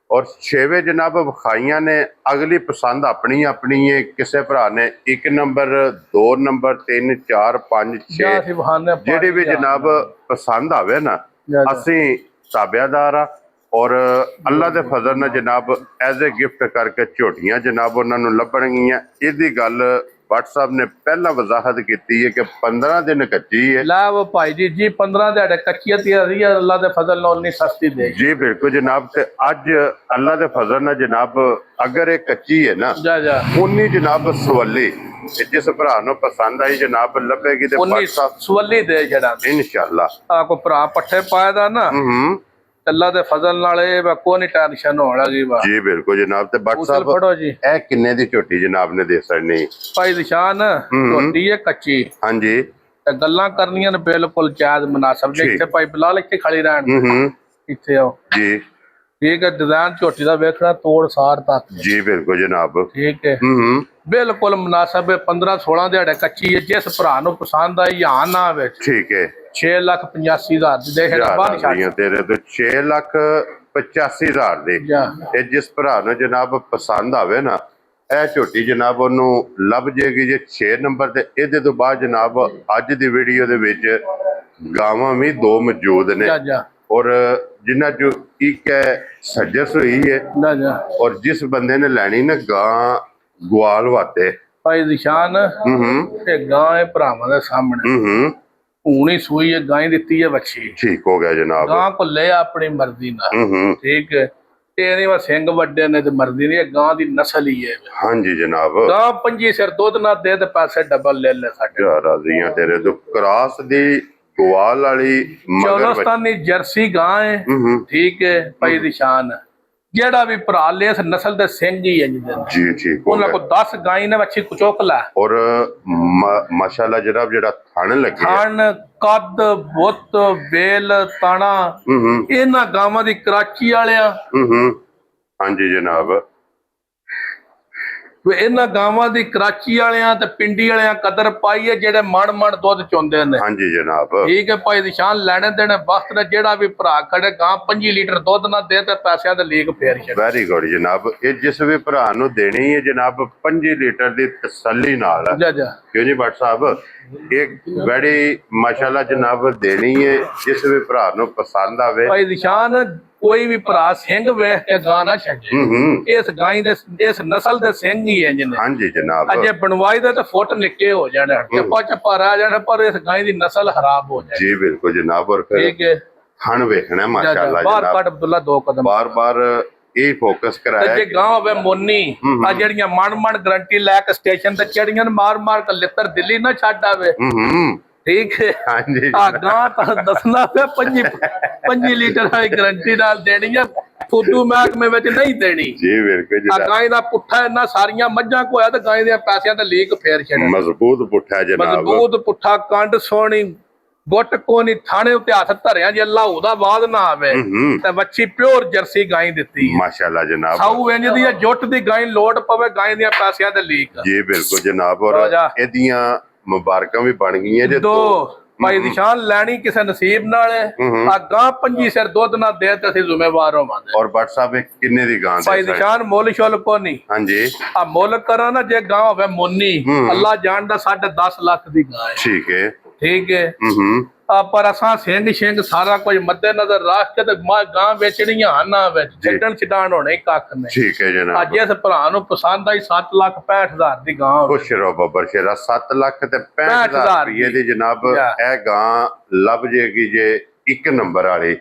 ਔਰ 6ਵੇਂ ਜਨਾਬ ਵਿਖਾਈਆਂ ਨੇ। ਅਗਲੀ ਪਸੰਦ ਆਪਣੀ ਆਪਣੀ ਹੈ। ਕਿਸੇ ਭਰਾ ਨੇ 1 ਨੰਬਰ, 2 ਨੰਬਰ, 3, 4, 5, 6 ਜਿਹੜੀ ਵੀ ਜਨਾਬ ਪਸੰਦ ਆਵੇ ਨਾ, ਅਸੀਂ ਤਾਬਿਆਦਾਰ ਆ। ਔਰ ਅੱਲਾ ਦੇ ਫਜ਼ਲ ਨਾਲ ਜਨਾਬ ਐਜ਼ ਏ ਗਿਫਟ ਕਰਕੇ ਝੋਟੀਆਂ ਜਨਾਬ ਉਹਨਾਂ ਨੂੰ ਲੱਭਣਗੀਆਂ। ਇਹਦੀ ਗੱਲ WhatsApp ਨੇ ਪਹਿਲਾਂ ਵਜ਼ਾਹਤ ਕੀਤੀ ਹੈ ਕਿ 15 ਦਿਨ ਕੱਚੀ ਹੈ। ਲਾਭ ਭਾਈ ਜੀ 15 ਦਿਹਾੜੇ ਕੱਚੀ ਤੇ ਅੱਲਾ ਦੇ ਫਜ਼ਲ ਨਾਲ ਉਨੀ ਸਸਤੀ ਦੇ। ਜੀ ਬਿਲਕੁਲ ਜਨਾਬ। ਤੇ ਅੱਜ ਅੱਲਾ ਦੇ ਫਜ਼ਲ ਨਾਲ ਜਨਾਬ ਅਗਰ ਇਹ ਕੱਚੀ ਹੈ ਨਾ, ਉਨੀ ਜਨਾਬ ਸਵੱਲੀ ਜਿਸ ਭਰਾ ਨੂੰ ਪਸੰਦ ਆਈ ਜਨਾਬ ਲੱਭੇਗੀ ਤੇ ਸਵੱਲੀ ਦੇ ਜਿਹੜਾ ਇਨਸ਼ਾਅੱਲਾ। ਆ ਕੋ ਭਰਾ ਪੱਠੇ ਪਾਇਆ ਦਾ ਨਾ, ਅੱਲਾ ਦੇ ਫਜ਼ਲ ਨਾਲ ਇਹ ਕੋਈ ਨਹੀਂ ਟੈਨਸ਼ਨ ਹੋਣ ਲੱਗੀ। ਜੀ ਬਿਲਕੁਲ ਜਨਾਬ। ਤੇ ਭੱਟ ਸਾਹਿਬ ਫੜੋ ਜੀ, ਇਹ ਕਿੰਨੇ ਦੀ ਝੋਟੀ ਜਨਾਬ ਨੇ ਦੇ ਸਕਣੀ? ਭਾਈ ਨਿਸ਼ਾਨ ਝੋਟੀ ਹੈ ਕੱਚੀ, ਹਾਂਜੀ, ਤੇ ਗੱਲਾਂ ਕਰਨੀਆਂ ਨੇ ਬਿਲਕੁਲ ਜਾਇਜ਼ ਮੁਨਾਸਬ। ਇੱਥੇ ਭਾਈ ਬਲਾਲ ਇੱਥੇ ਖੜੀ ਰਹਿਣ, ਇੱਥੇ ਆਓ ਜੀ। ਠੀਕ ਹੈ, ਡਿਜ਼ਾਈਨ ਝੋਟੀ ਦਾ ਵੇਖਣਾ ਤੋੜ ਸਾਰ ਤੱਕ। ਜੀ ਬਿਲਕੁਲ ਜਨਾਬ, ਠੀਕ ਹੈ, ਬਿਲਕੁਲ ਮੁਨਾਸਬ ਹੈ। 15-16 ਦਿਹਾੜੇ ਕੱਚੀ ਹੈ। ਜਿਸ ਭਰਾ ਨੂੰ ਪਸੰਦ ਆਈ ਜਾਂ ਨਾ ਆਵੇ, ਠੀਕ ਹੈ, 6,85,000 ਦੀ ਦੇ ਤੇਰੇ ਤੋਂ 6,85,000 ਦੀ। ਇਹ ਜਿਸ ਭਰਾ ਨੂੰ ਜਨਾਬ ਪਸੰਦ ਆਵੇ ਨਾ, ਇਹ ਝੋਟੀ ਜਨਾਬ ਉਹਨੂੰ ਲੱਭ ਜਾਏਗੀ ਜੇ 6 ਨੰਬਰ ਤੇ। ਇਹਦੇ ਤੋਂ ਬਾਅਦ ਜਨਾਬ ਅੱਜ ਦੀ ਵੀਡੀਓ ਦੇ ਵਿੱਚ ਗਾਵਾਂ ਵੀ 2 ਮੌਜੂਦ ਨੇ, ਔਰ ਜਿਨ੍ਹਾਂ ਚੋਂ ਇੱਕ ਹੈ ਸੱਜਸ ਹੋਈ ਹੈ, ਔਰ ਜਿਸ ਬੰਦੇ ਨੇ ਲੈਣੀ ਨਾ ਗਾਂ ਗਵਾਲ ਵਾਤੇ ਭਾਈ ਦੀ ਸ਼ਾਨ, ਤੇ ਗਾਂ ਹੈ ਭਰਾਵਾਂ ਦੇ ਸਾਹਮਣੇ ਹੁਣੀ ਸੂਈ ਹੈ, ਗਾਂ ਦਿੱਤੀ ਹੈ ਬੱਚੀ। ਠੀਕ ਹੋ ਗਿਆ ਜਨਾਬ। ਗਾਂ ਕੋ ਲੈ ਆਪਣੀ ਮਰਜ਼ੀ ਨਾਲ, ਠੀਕ ਹੈ। ਤੇਰੇ ਵਾ ਸਿੰਘ ਵੱਡੇ ਨੇ ਤੇ ਮਰਜ਼ੀ ਨਹੀਂ, ਗਾਂ ਦੀ ਨਸਲ ਹੀ ਹੈ। ਹਾਂਜੀ ਜਨਾਬ। ਗਾਂ 5 ਸਿਰ ਦੁੱਧ ਨਾ ਦੇ ਤੇ ਪੈਸੇ ਡਬਲ ਲੈ ਲੈ ਸਾਡੇ। ਰਾਜ਼ੀਆਂ ਤੇਰੇ ਤੋਂ ਕਰਾਸ ਦੀ ਗਵਾਲ ਵਾਲੀ ਚੌਲਸਤਾਨੀ ਜਰਸੀ ਗਾਂ ਹੈ, ਠੀਕ ਹੈ ਭਾਈ ਦੀ ਸ਼ਾਨ। ਜਿਹੜਾ ਵੀ ਭਰਾ ਲੈ ਇਸ ਨਸਲ ਦੇ ਸਿੰਘ ਹੀ ਹੈ ਜੀ। ਠੀਕ ਉਹਨਾਂ ਕੋ 10 ਗਾਈ ਨੇ ਵੱਛੀ ਕੁਚੋਕ ਲੈ। ਔਰ ਮਾਸ਼ਾਅੱਲਾ ਜਨਾਬ ਜਿਹੜਾ ਥਣ ਲੱਗੇ, ਥਣ ਕੱਦ ਬੁੱਤ ਵੇਲ ਤਾਣਾ ਇਹਨਾਂ ਗਾਵਾਂ ਦੀ ਕਰਾਚੀ ਵਾਲਿਆਂ। ਹਾਂਜੀ ਜਨਾਬ। ਵੀ ਇਹਨਾਂ ਗਾਵਾਂ ਦੀ ਕਰਾਚੀ ਵਾਲਿਆਂ ਤੇ ਪਿੰਡੀ ਵਾਲਿਆਂ ਕਦਰ ਪਾਈ ਹੈ ਜਿਹੜੇ ਮਣ ਦੁੱਧ ਚੋਂਦੇ ਨੇ। ਹਾਂਜੀ ਜਨਾਬ ਠੀਕ ਹੈ ਭਾਈ ਨਿਸ਼ਾਨ ਲੈਣੇ ਦੇਣੇ ਵਕਤ ਨੇ ਜਿਹੜਾ ਵੀ ਭਰਾ ਖੜੇ ਗਾਂ 25 ਲੀਟਰ ਦੁੱਧ ਨਾ ਦੇ ਤੇ ਪੈਸਿਆਂ ਦੇ ਲੀਕ ਫੇਰ ਛੱਡ। ਵੈਰੀ ਗੁੱਡ ਜਨਾਬ। ਇਹ ਜਿਸ ਵੀ ਭਰਾ ਨੂੰ ਦੇਣੀ ਹੈ ਜਨਾਬ 25 ਲੀਟਰ ਦੀ ਤਸੱਲੀ ਨਾਲ ਕਿਉਂ ਜੀ ਭੱਟ ਸਾਹਿਬ, ਇਹ ਬੜੀ ਮਾਸ਼ਾਅੱਲਾ ਜਨਾਬ ਦੇਣੀ ਹੈ ਜਿਸ ਵੀ ਭਰਾ ਨੂੰ ਪਸੰਦ ਆਵੇ। ਭਾਈ ਨਿਸ਼ਾਨ ਕੋਈ ਵੀ ਭਰਾ ਸਿੰਘ ਵੇਖ ਕੇ ਗਾਂ ਨਾ ਛੱਡੇ। ਇਸ ਗਾਂ ਦੇ ਇਸ ਨਸਲ ਦੇ ਸਿੰਘ ਹੀ ਹੈ ਜਿਹਨੇ। ਹਾਂਜੀ ਜਨਾਬ। ਅਜੇ ਬਣਵਾਈ ਦਾ ਤਾਂ ਫੁੱਟ ਨਿੱਕੇ ਹੋ ਜਾਣੇ, ਚੱਪਾ ਰਹਿ ਜਾਣਾ, ਪਰ ਇਸ ਗਾਂ ਦੀ ਨਸਲ ਖਰਾਬ ਹੋ ਜਾਏ। ਜੀ ਬਿਲਕੁਲ ਜਨਾਬ। ਔਰ ਫਿਰ ਠੀਕ ਹੈ ਥਣ ਵੇਖਣਾ ਮਾਸ਼ਾਅੱਲਾ ਬਾਹਰ ਕੱਢ ਅਬਦੁੱਲਾ 2 ਕਦਮ ਬਾਰ ਇਹ ਫੋਕਸ ਕਰਾਇਆ। ਜੇ ਗਾਂ ਹੋਵੇ ਮੋਨੀ ਆ ਜਿਹੜੀਆਂ ਮਣ ਗਰੰਟੀ ਲੈ ਕੇ ਸਟੇਸ਼ਨ ਤੇ ਚੜੀਆਂ ਮਾਰ ਕੇ ਲਿੱਤਰ ਦਿੱਲੀ ਨਾ ਛੱਡ ਆਵੇ। ਠੀਕ ਹੈ। ਹਾਂਜੀ ਆ ਗਾਂ ਤਾਂ ਦੱਸਣਾ ਪਿਆ 25 ਲੀਟਰ ਵਾਲੀ ਗਰੰਟੀ ਨਾਲ ਦੇਣੀ ਆ, ਫੁੱਦੂ ਮਹਿਕਮੇ ਵਿੱਚ ਨਹੀਂ ਦੇਣੀ। ਜੀ ਬਿਲਕੁਲ ਆ ਗਾਂ ਦਾ ਪੁੱਠਾ ਇੰਨਾ ਸਾਰੀਆਂ ਮੱਝਾਂ ਕੋਇਆ ਤੇ ਗਾਂ ਦੇ ਪੈਸਿਆਂ ਤੇ ਲੀਕ ਫੇਰ ਛੱਡ। ਮਜ਼ਬੂਤ ਪੁੱਠਾ ਜਨਾਬ, ਮਜ਼ਬੂਤ ਪੁੱਠਾ, ਕੰਡ ਸੋਹਣੀ, ਗੁੱਟ ਕੋਨੀ, ਥਾਣੇ ਉੱਤੇ ਹੱਥ ਧਰਿਆ ਜੇ ਅੱਲਾ ਉਹਦਾ ਬਾਦ ਨਾ ਆਵੇ ਤੇ ਵੱਛੀ ਪਿਓਰ ਜਰਸੀ ਗਾਂ ਦਿੱਤੀ ਮਾਸ਼ਾਅੱਲਾ ਜਨਾਬ। ਸਾਊ ਇੰਜ ਦੀ ਜੁੱਟ ਦੀ ਗਾਂ ਲੋਡ ਪਵੇ ਗਾਂ ਦੀਆਂ ਪੈਸਿਆਂ ਦੇ ਲੀਕ। ਜੀ ਬਿਲਕੁਲ ਜਨਾਬ। ਔਰ ਇਹਦੀਆਂ ਮੁਬਾਰਕਾਂ ਵੀ ਬਣ ਗਈਆਂ ਜੇ ਦੋ ਭਾਈ ਨਿਸ਼ਾਨ ਲੈਣੀ ਕਿਸੇ ਨਸੀਬ ਨਾਲ ਆ ਗਾਂ 25 ਸਿਰ ਦੁੱਧ ਨਾ ਦੇ ਤੇ ਅਸੀਂ ਜ਼ਿੰਮੇਵਾਰ ਹੋਵਾਂਗੇ। ਔਰ ਭੱਟ ਸਾਹਿਬ ਕਿੰਨੇ ਦੀ ਗਾਂ ਭਾਈ ਨਿਸ਼ਾਨ ਮੁੱਲ ਸ਼ੁੱਲ ਕੋ ਨਹੀਂ। ਹਾਂਜੀ ਆ ਮੁੱਲ ਕਰਾਂ ਨਾ ਜੇ ਗਾਂ ਹੋਵੇ ਮੋਨੀ ਅੱਲਾ ਜਾਣਦਾ 10.5 ਲੱਖ ਦੀ ਗਾਂ ਹੈ। ਠੀਕ ਹੈ ਠੀਕ ਹੈ। ਪਰ ਅਸਾਂ ਸਿੰਘ ਸਾਰਾ ਕੁਝ ਮੱਦੇ ਨਜ਼ਰ ਰੱਖ ਕੇ ਤੇ ਗਾਂ ਵੇਚਣੀਆਂ ਨਾ ਵਿੱਚ ਛੱਡਣ ਛਡਾਣ ਹੋਣੇ ਕੱਖ ਨਹੀਂ। ਠੀਕ ਹੈ ਜਨਾਬ। ਅੱਜ ਇਸ ਭਰਾ ਨੂੰ ਪਸੰਦ ਆਈ 7,65,000 ਦੀ ਗਾਂ ਖੁਸ਼ ਰਹੋ ਬੱਬਰ ਸ਼ੇਰਾ। 7,65,000 ਰੁਪਏ ਦੀ ਜਨਾਬ ਇਹ ਗਾਂ ਲੱਭ ਜੇਗੀ ਜੇ ਇੱਕ ਨੰਬਰ ਵਾਲੀ।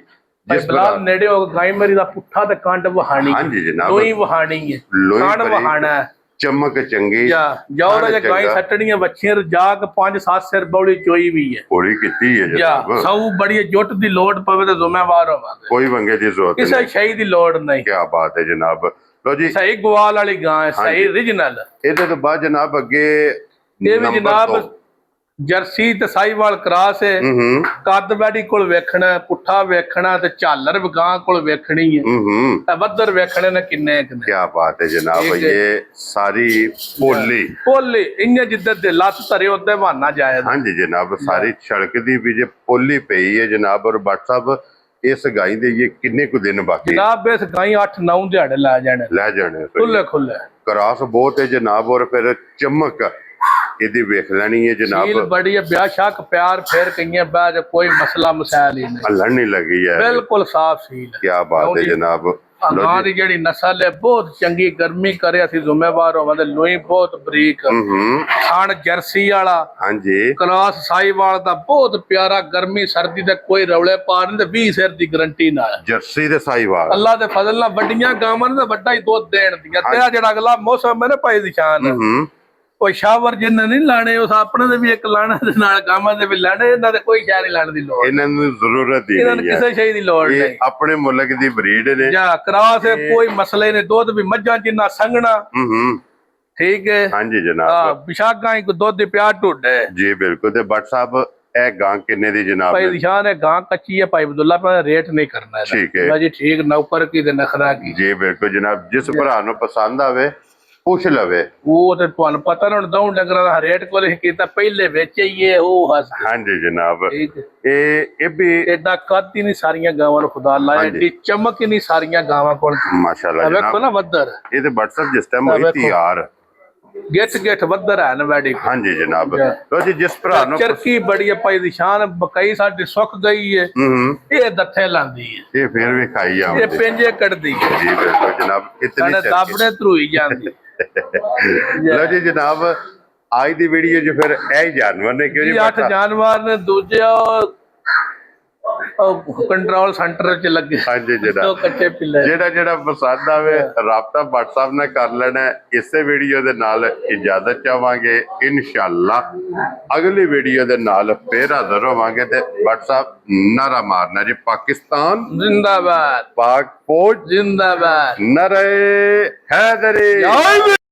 ਜਿਸ ਬਲਾਲ ਨੇੜੇ ਹੋ ਗਾਈ ਮਰੀ ਦਾ ਪੁੱਠਾ ਤੇ ਕੰਡ ਵਹਾਣੀ। ਹਾਂਜੀ ਜਨਾਬ। ਲੋਈ ਵਹਾਣੀ ਹੈ, ਕੰਡ ਵਹਾਣਾ ਹੈ, ਚਮਕ ਚੰਗੀ। ਜਾਓ ਜੇ ਗਾਈ ਸੱਟਣੀਆਂ ਵੱਛੀਆਂ ਜਾ ਕੇ 5-7 ਸਿਰ ਬੌਲੀ ਚੋਈ ਵੀ ਹੈ, ਪੂਰੀ ਕੀਤੀ ਹੈ ਜਨਾਬ। ਸੌ ਬੜੀ ਜੁੱਟ ਦੀ ਲੋੜ ਪਵੇ ਤੇ ਜ਼ਿੰਮੇਵਾਰ ਹੋਵਾਂਗੇ। ਕੋਈ ਵੰਗੇ ਦੀ ਜ਼ਰੂਰਤ ਨਹੀਂ, ਕਿਸੇ ਸ਼ੈ ਦੀ ਲੋੜ ਨਹੀਂ। ਕੀ ਬਾਤ ਹੈ ਜਨਾਬ। ਲੋ ਜੀ ਸਹੀ ਗਵਾਲ ਵਾਲੀ ਗਾਂ ਹੈ, ਸਹੀ ਰੀਜਨਲ। ਇਹਦੇ ਤੋਂ ਬਾਅਦ ਜਨਾਬ ਅੱਗੇ ਇਹ ਵੀ ਜਨਾਬ ਜਰਸੀ ਤੇ ਸਾਈਵਾਲ ਕਰਾਸ ਹੈ। ਕੱਦ ਬੈਡੀ ਕੋਲ ਵੇਖਣਾ, ਪੁੱਠਾ ਵੇਖਣਾ ਤੇ ਝਾਲਰ ਗਾਂ ਕੋਲ ਵੇਖਣੀ ਹੈ। ਵੱਧਰ ਵੇਖਣੇ ਨੇ ਕਿੰਨੇ ਕਿੰਨੇ। ਕੀ ਬਾਤ ਹੈ ਜਨਾਬ। ਇਹ ਸਾਰੀ ਪੋਲੀ ਇੰਨੇ ਜਿੱਦਾਂ ਦੇ ਲੱਤ ਧਰੇ ਉੱਤੇ ਬਹਾਨਾ ਜਾਏ। ਹਾਂਜੀ ਜਨਾਬ। ਸਾਰੀ ਛੜਕਦੀ ਵੀ ਜੇ ਪੋਲੀ ਪਈ ਹੈ ਜਨਾਬ। ਔਰ ਭੱਟ ਸਾਹਿਬ ਇਸ ਗਾਈ ਦੇ ਇਹ ਕਿੰਨੇ ਕੁ ਦਿਨ ਬਾਕੀ ਜਨਾਬ? ਇਸ ਗਾਈ 8-9 ਦਿਹਾੜੇ ਲੈ ਜਾਣੇ ਖੁੱਲੇ ਕਰਾਸ ਬਹੁਤ ਹੈ ਜਨਾਬ। ਔਰ ਫਿਰ ਚਮਕ ਇਹਦੀ ਵੇਖ ਲੈਣੀ ਹੈ ਜਨਾਬ। ਸੀਲ ਬੜੀ ਹੈ, ਵਿਆਹ ਸ਼ੱਕ ਪਿਆਰ ਫੇਰ ਕਈਆਂ ਬਾਅਦ ਕੋਈ ਮਸਲਾ ਮਸਾਇਲ ਹੀ ਨਹੀਂ, ਹੱਲਣ ਨਹੀਂ ਲੱਗੀ ਹੈ, ਬਿਲਕੁਲ ਸਾਫ ਸੀਲ। ਕੀ ਬਾਤ ਹੈ ਜਨਾਬ। ਗਾਂ ਦੀ ਜਿਹੜੀ ਨਸਲ ਹੈ ਬਹੁਤ ਚੰਗੀ, ਗਰਮੀ ਕਰੇ ਅਸੀਂ ਜ਼ਿੰਮੇਵਾਰ ਹੋਵਾਂਗੇ। ਲੋਈ ਬਹੁਤ ਬਰੀਕ, ਖਾਣ ਜਰਸੀ ਵਾਲਾ। ਹਾਂਜੀ ਕਲਾਸ ਸਾਈਵਾਲ ਦਾ ਬਹੁਤ ਪਿਆਰਾ, ਗਰਮੀ ਸਰਦੀ ਦੇ ਕੋਈ ਰੌਲੇ ਪਾ ਨਹੀਂ ਤੇ 20 ਸਿਰ ਦੀ ਗਰੰਟੀ ਨਾਲ ਜਰਸੀ ਦੇ ਸਾਈਵਾਲ। ਅੱਲਾ ਦੇ ਫਜ਼ਲ ਨਾਲ ਵੱਡੀਆਂ ਗਾਵਾਂ ਨੇ ਵੱਡਾ ਹੀ ਦੁੱਧ ਦੇਣ ਦੀਆਂ। ਤੇ ਆ ਜਿਹੜਾ ਅਗਲਾ ਮੌਸਮ ਹੈ ਨਾ ਭਾਈ ਦੀ ਸ਼ਾਨ, ਕੋਈ ਸ਼ਾਵਰ ਜਿੰਨਾ ਨਹੀਂ ਲਾਣੇ, ਉਸ ਆਪਣੇ ਦੇ ਵੀ ਇੱਕ ਲਾਣਾ ਦੇ ਨਾਲ ਗਾਵਾਂ ਦੇ ਵੀ ਲਾਣੇ। ਇਹਨਾਂ ਦੇ ਕੋਈ ਸ਼ੈ ਨਹੀਂ ਲਾਣ ਦੀ ਲੋੜ, ਇਹਨਾਂ ਨੂੰ ਜ਼ਰੂਰਤ ਹੀ ਨਹੀਂ, ਕਿਸੇ ਸ਼ੈ ਦੀ ਲੋੜ ਨਹੀਂ। ਆਪਣੇ ਮੁਲਕ ਦੀ ਬਰੀਡ ਨੇ ਜਾਂ ਕਰਾਸ ਹੈ, ਕੋਈ ਮਸਲੇ ਨੇ। ਦੁੱਧ ਵੀ ਮੱਝਾਂ ਜਿੰਨਾ ਸੰਘਣਾ। ਠੀਕ ਹੈ। ਹਾਂਜੀ ਜਨਾਬ। ਵਿਸ਼ਾਖਾਂ ਇੱਕ ਦੁੱਧ ਦੀ ਪਿਆਰ ਢੁੱਡ ਹੈ। ਜੀ ਬਿਲਕੁਲ। ਤੇ ਭੱਟ ਸਾਹਿਬ ਇਹ ਗਾਂ ਕਿੰਨੇ ਦੀ ਜਨਾਬ? ਭਾਈ ਨਿਸ਼ਾਨ ਹੈ ਗਾਂ ਕੱਚੀ ਹੈ ਭਾਈ ਅਬਦੁੱਲਾ, ਪਰ ਰੇਟ ਨਹੀਂ ਕਰਨਾ। ਠੀਕ ਹੈ ਜੀ। ਠੀਕ ਨੌਕਰ ਕੀ ਤੇ ਨਖਰਾ ਕੀ। ਜੀ ਬਿਲਕੁਲ ਜਨਾਬ। ਜਿਸ ਭਰਾ ਨੂੰ ਪਸੰਦ ਆਵੇ ਪੁੱਛ ਲਵੇ। ਉਹ ਤੇ ਤੁਹਾਨੂੰ ਪਤਾ ਨਾ ਦਊ ਡੰਗਰਾਂ ਦਾ ਰੇਟ ਕੋਲ ਕੀਤਾ ਪਹਿਲੇ ਵੇਚਈਏ ਉਹ ਹੱਸ। ਹਾਂਜੀ ਜਨਾਬ। ਇਹ ਵੀ ਏਡਾ ਕੱਦ ਹੀ ਨਹੀਂ ਸਾਰੀਆਂ ਗਾਵਾਂ ਨੂੰ ਖੁਦਾ ਲਾਇਆ, ਏਡੀ ਚਮਕ ਹੀ ਨਹੀਂ ਸਾਰੀਆਂ ਗਾਵਾਂ ਕੋਲ ਮਾਸ਼ਾਅੱਲਾ ਵੇਖੋ ਨਾ ਵੱਧਰ। ਇਹ ਤੇ WhatsApp ਜਿਸ ਟਾਈਮ ਹੋਈ ਤਿਆਰ ਗਿੱਠ ਵੱਧਰ ਹੈ ਨਾ ਵੈਡੀ। ਹਾਂਜੀ ਜਨਾਬ। ਲੋ ਜੀ ਜਿਸ ਭਰਾ ਨੂੰ ਚਰਕੀ ਬੜੀ ਹੈ ਭਾਈ ਦੀ ਸ਼ਾਨ, ਬਕਈ ਸਾਡੀ ਸੁੱਕ ਗਈ ਹੈ। ਇਹ ਦੱਥੇ ਲਾਂਦੀ ਹੈ, ਇਹ ਫੇਰ ਵੀ ਖਾਈ ਜਾਂਦੀ, ਇਹ ਪਿੰਜੇ ਕੱਢਦੀ ਹੈ। ਜੀ ਬਿਲਕੁਲ ਜਨਾਬ। ਇਤਨੀ ਦਾਬੜੇ ਧਰੂਈ ਜਾਂਦੀ। ਲੋ ਜੀ ਜਨਾਬ ਅੱਜ ਦੀ ਵੀਡੀਓ ਚ ਫਿਰ ਇਹ ਜਾਨਵਰ ਨੇ ਕਿਉਂ ਜੀ 8 ਜਾਨਵਰ ਨੇ। ਦੂਜੇ ਕੰਟਰੋਲ ਸੈਂਟਰ ਚ ਲੱਗੇ। ਹਾਂਜੀ ਜਨਾਬ। ਕੱਚੇ ਪਿੱਲੇ ਜਿਹੜਾ ਪਸੰਦ ਆਵੇ ਰਾਬਤਾ WhatsApp ਨਾਲ ਕਰ ਲੈਣਾ। ਇਸੇ ਵੀਡੀਓ ਦੇ ਨਾਲ ਇਜਾਜ਼ਤ ਚਾਹਾਂਗੇ। ਇਨਸ਼ਾਅੱਲਾ ਅਗਲੀ ਵੀਡੀਓ ਦੇ ਨਾਲ ਫੇਰ ਹਾਜ਼ਰ ਹੋਵਾਂਗੇ। ਤੇ WhatsApp ਨਾਰਾ ਮਾਰਨਾ ਜੀ, ਪਾਕਿਸਤਾਨ ਜ਼ਿੰਦਾਬਾਦ, ਪਾਕ ਫੌਜ ਜ਼ਿੰਦਾਬਾਦ, ਨਾਰੇ ਹੈਦਰੀ।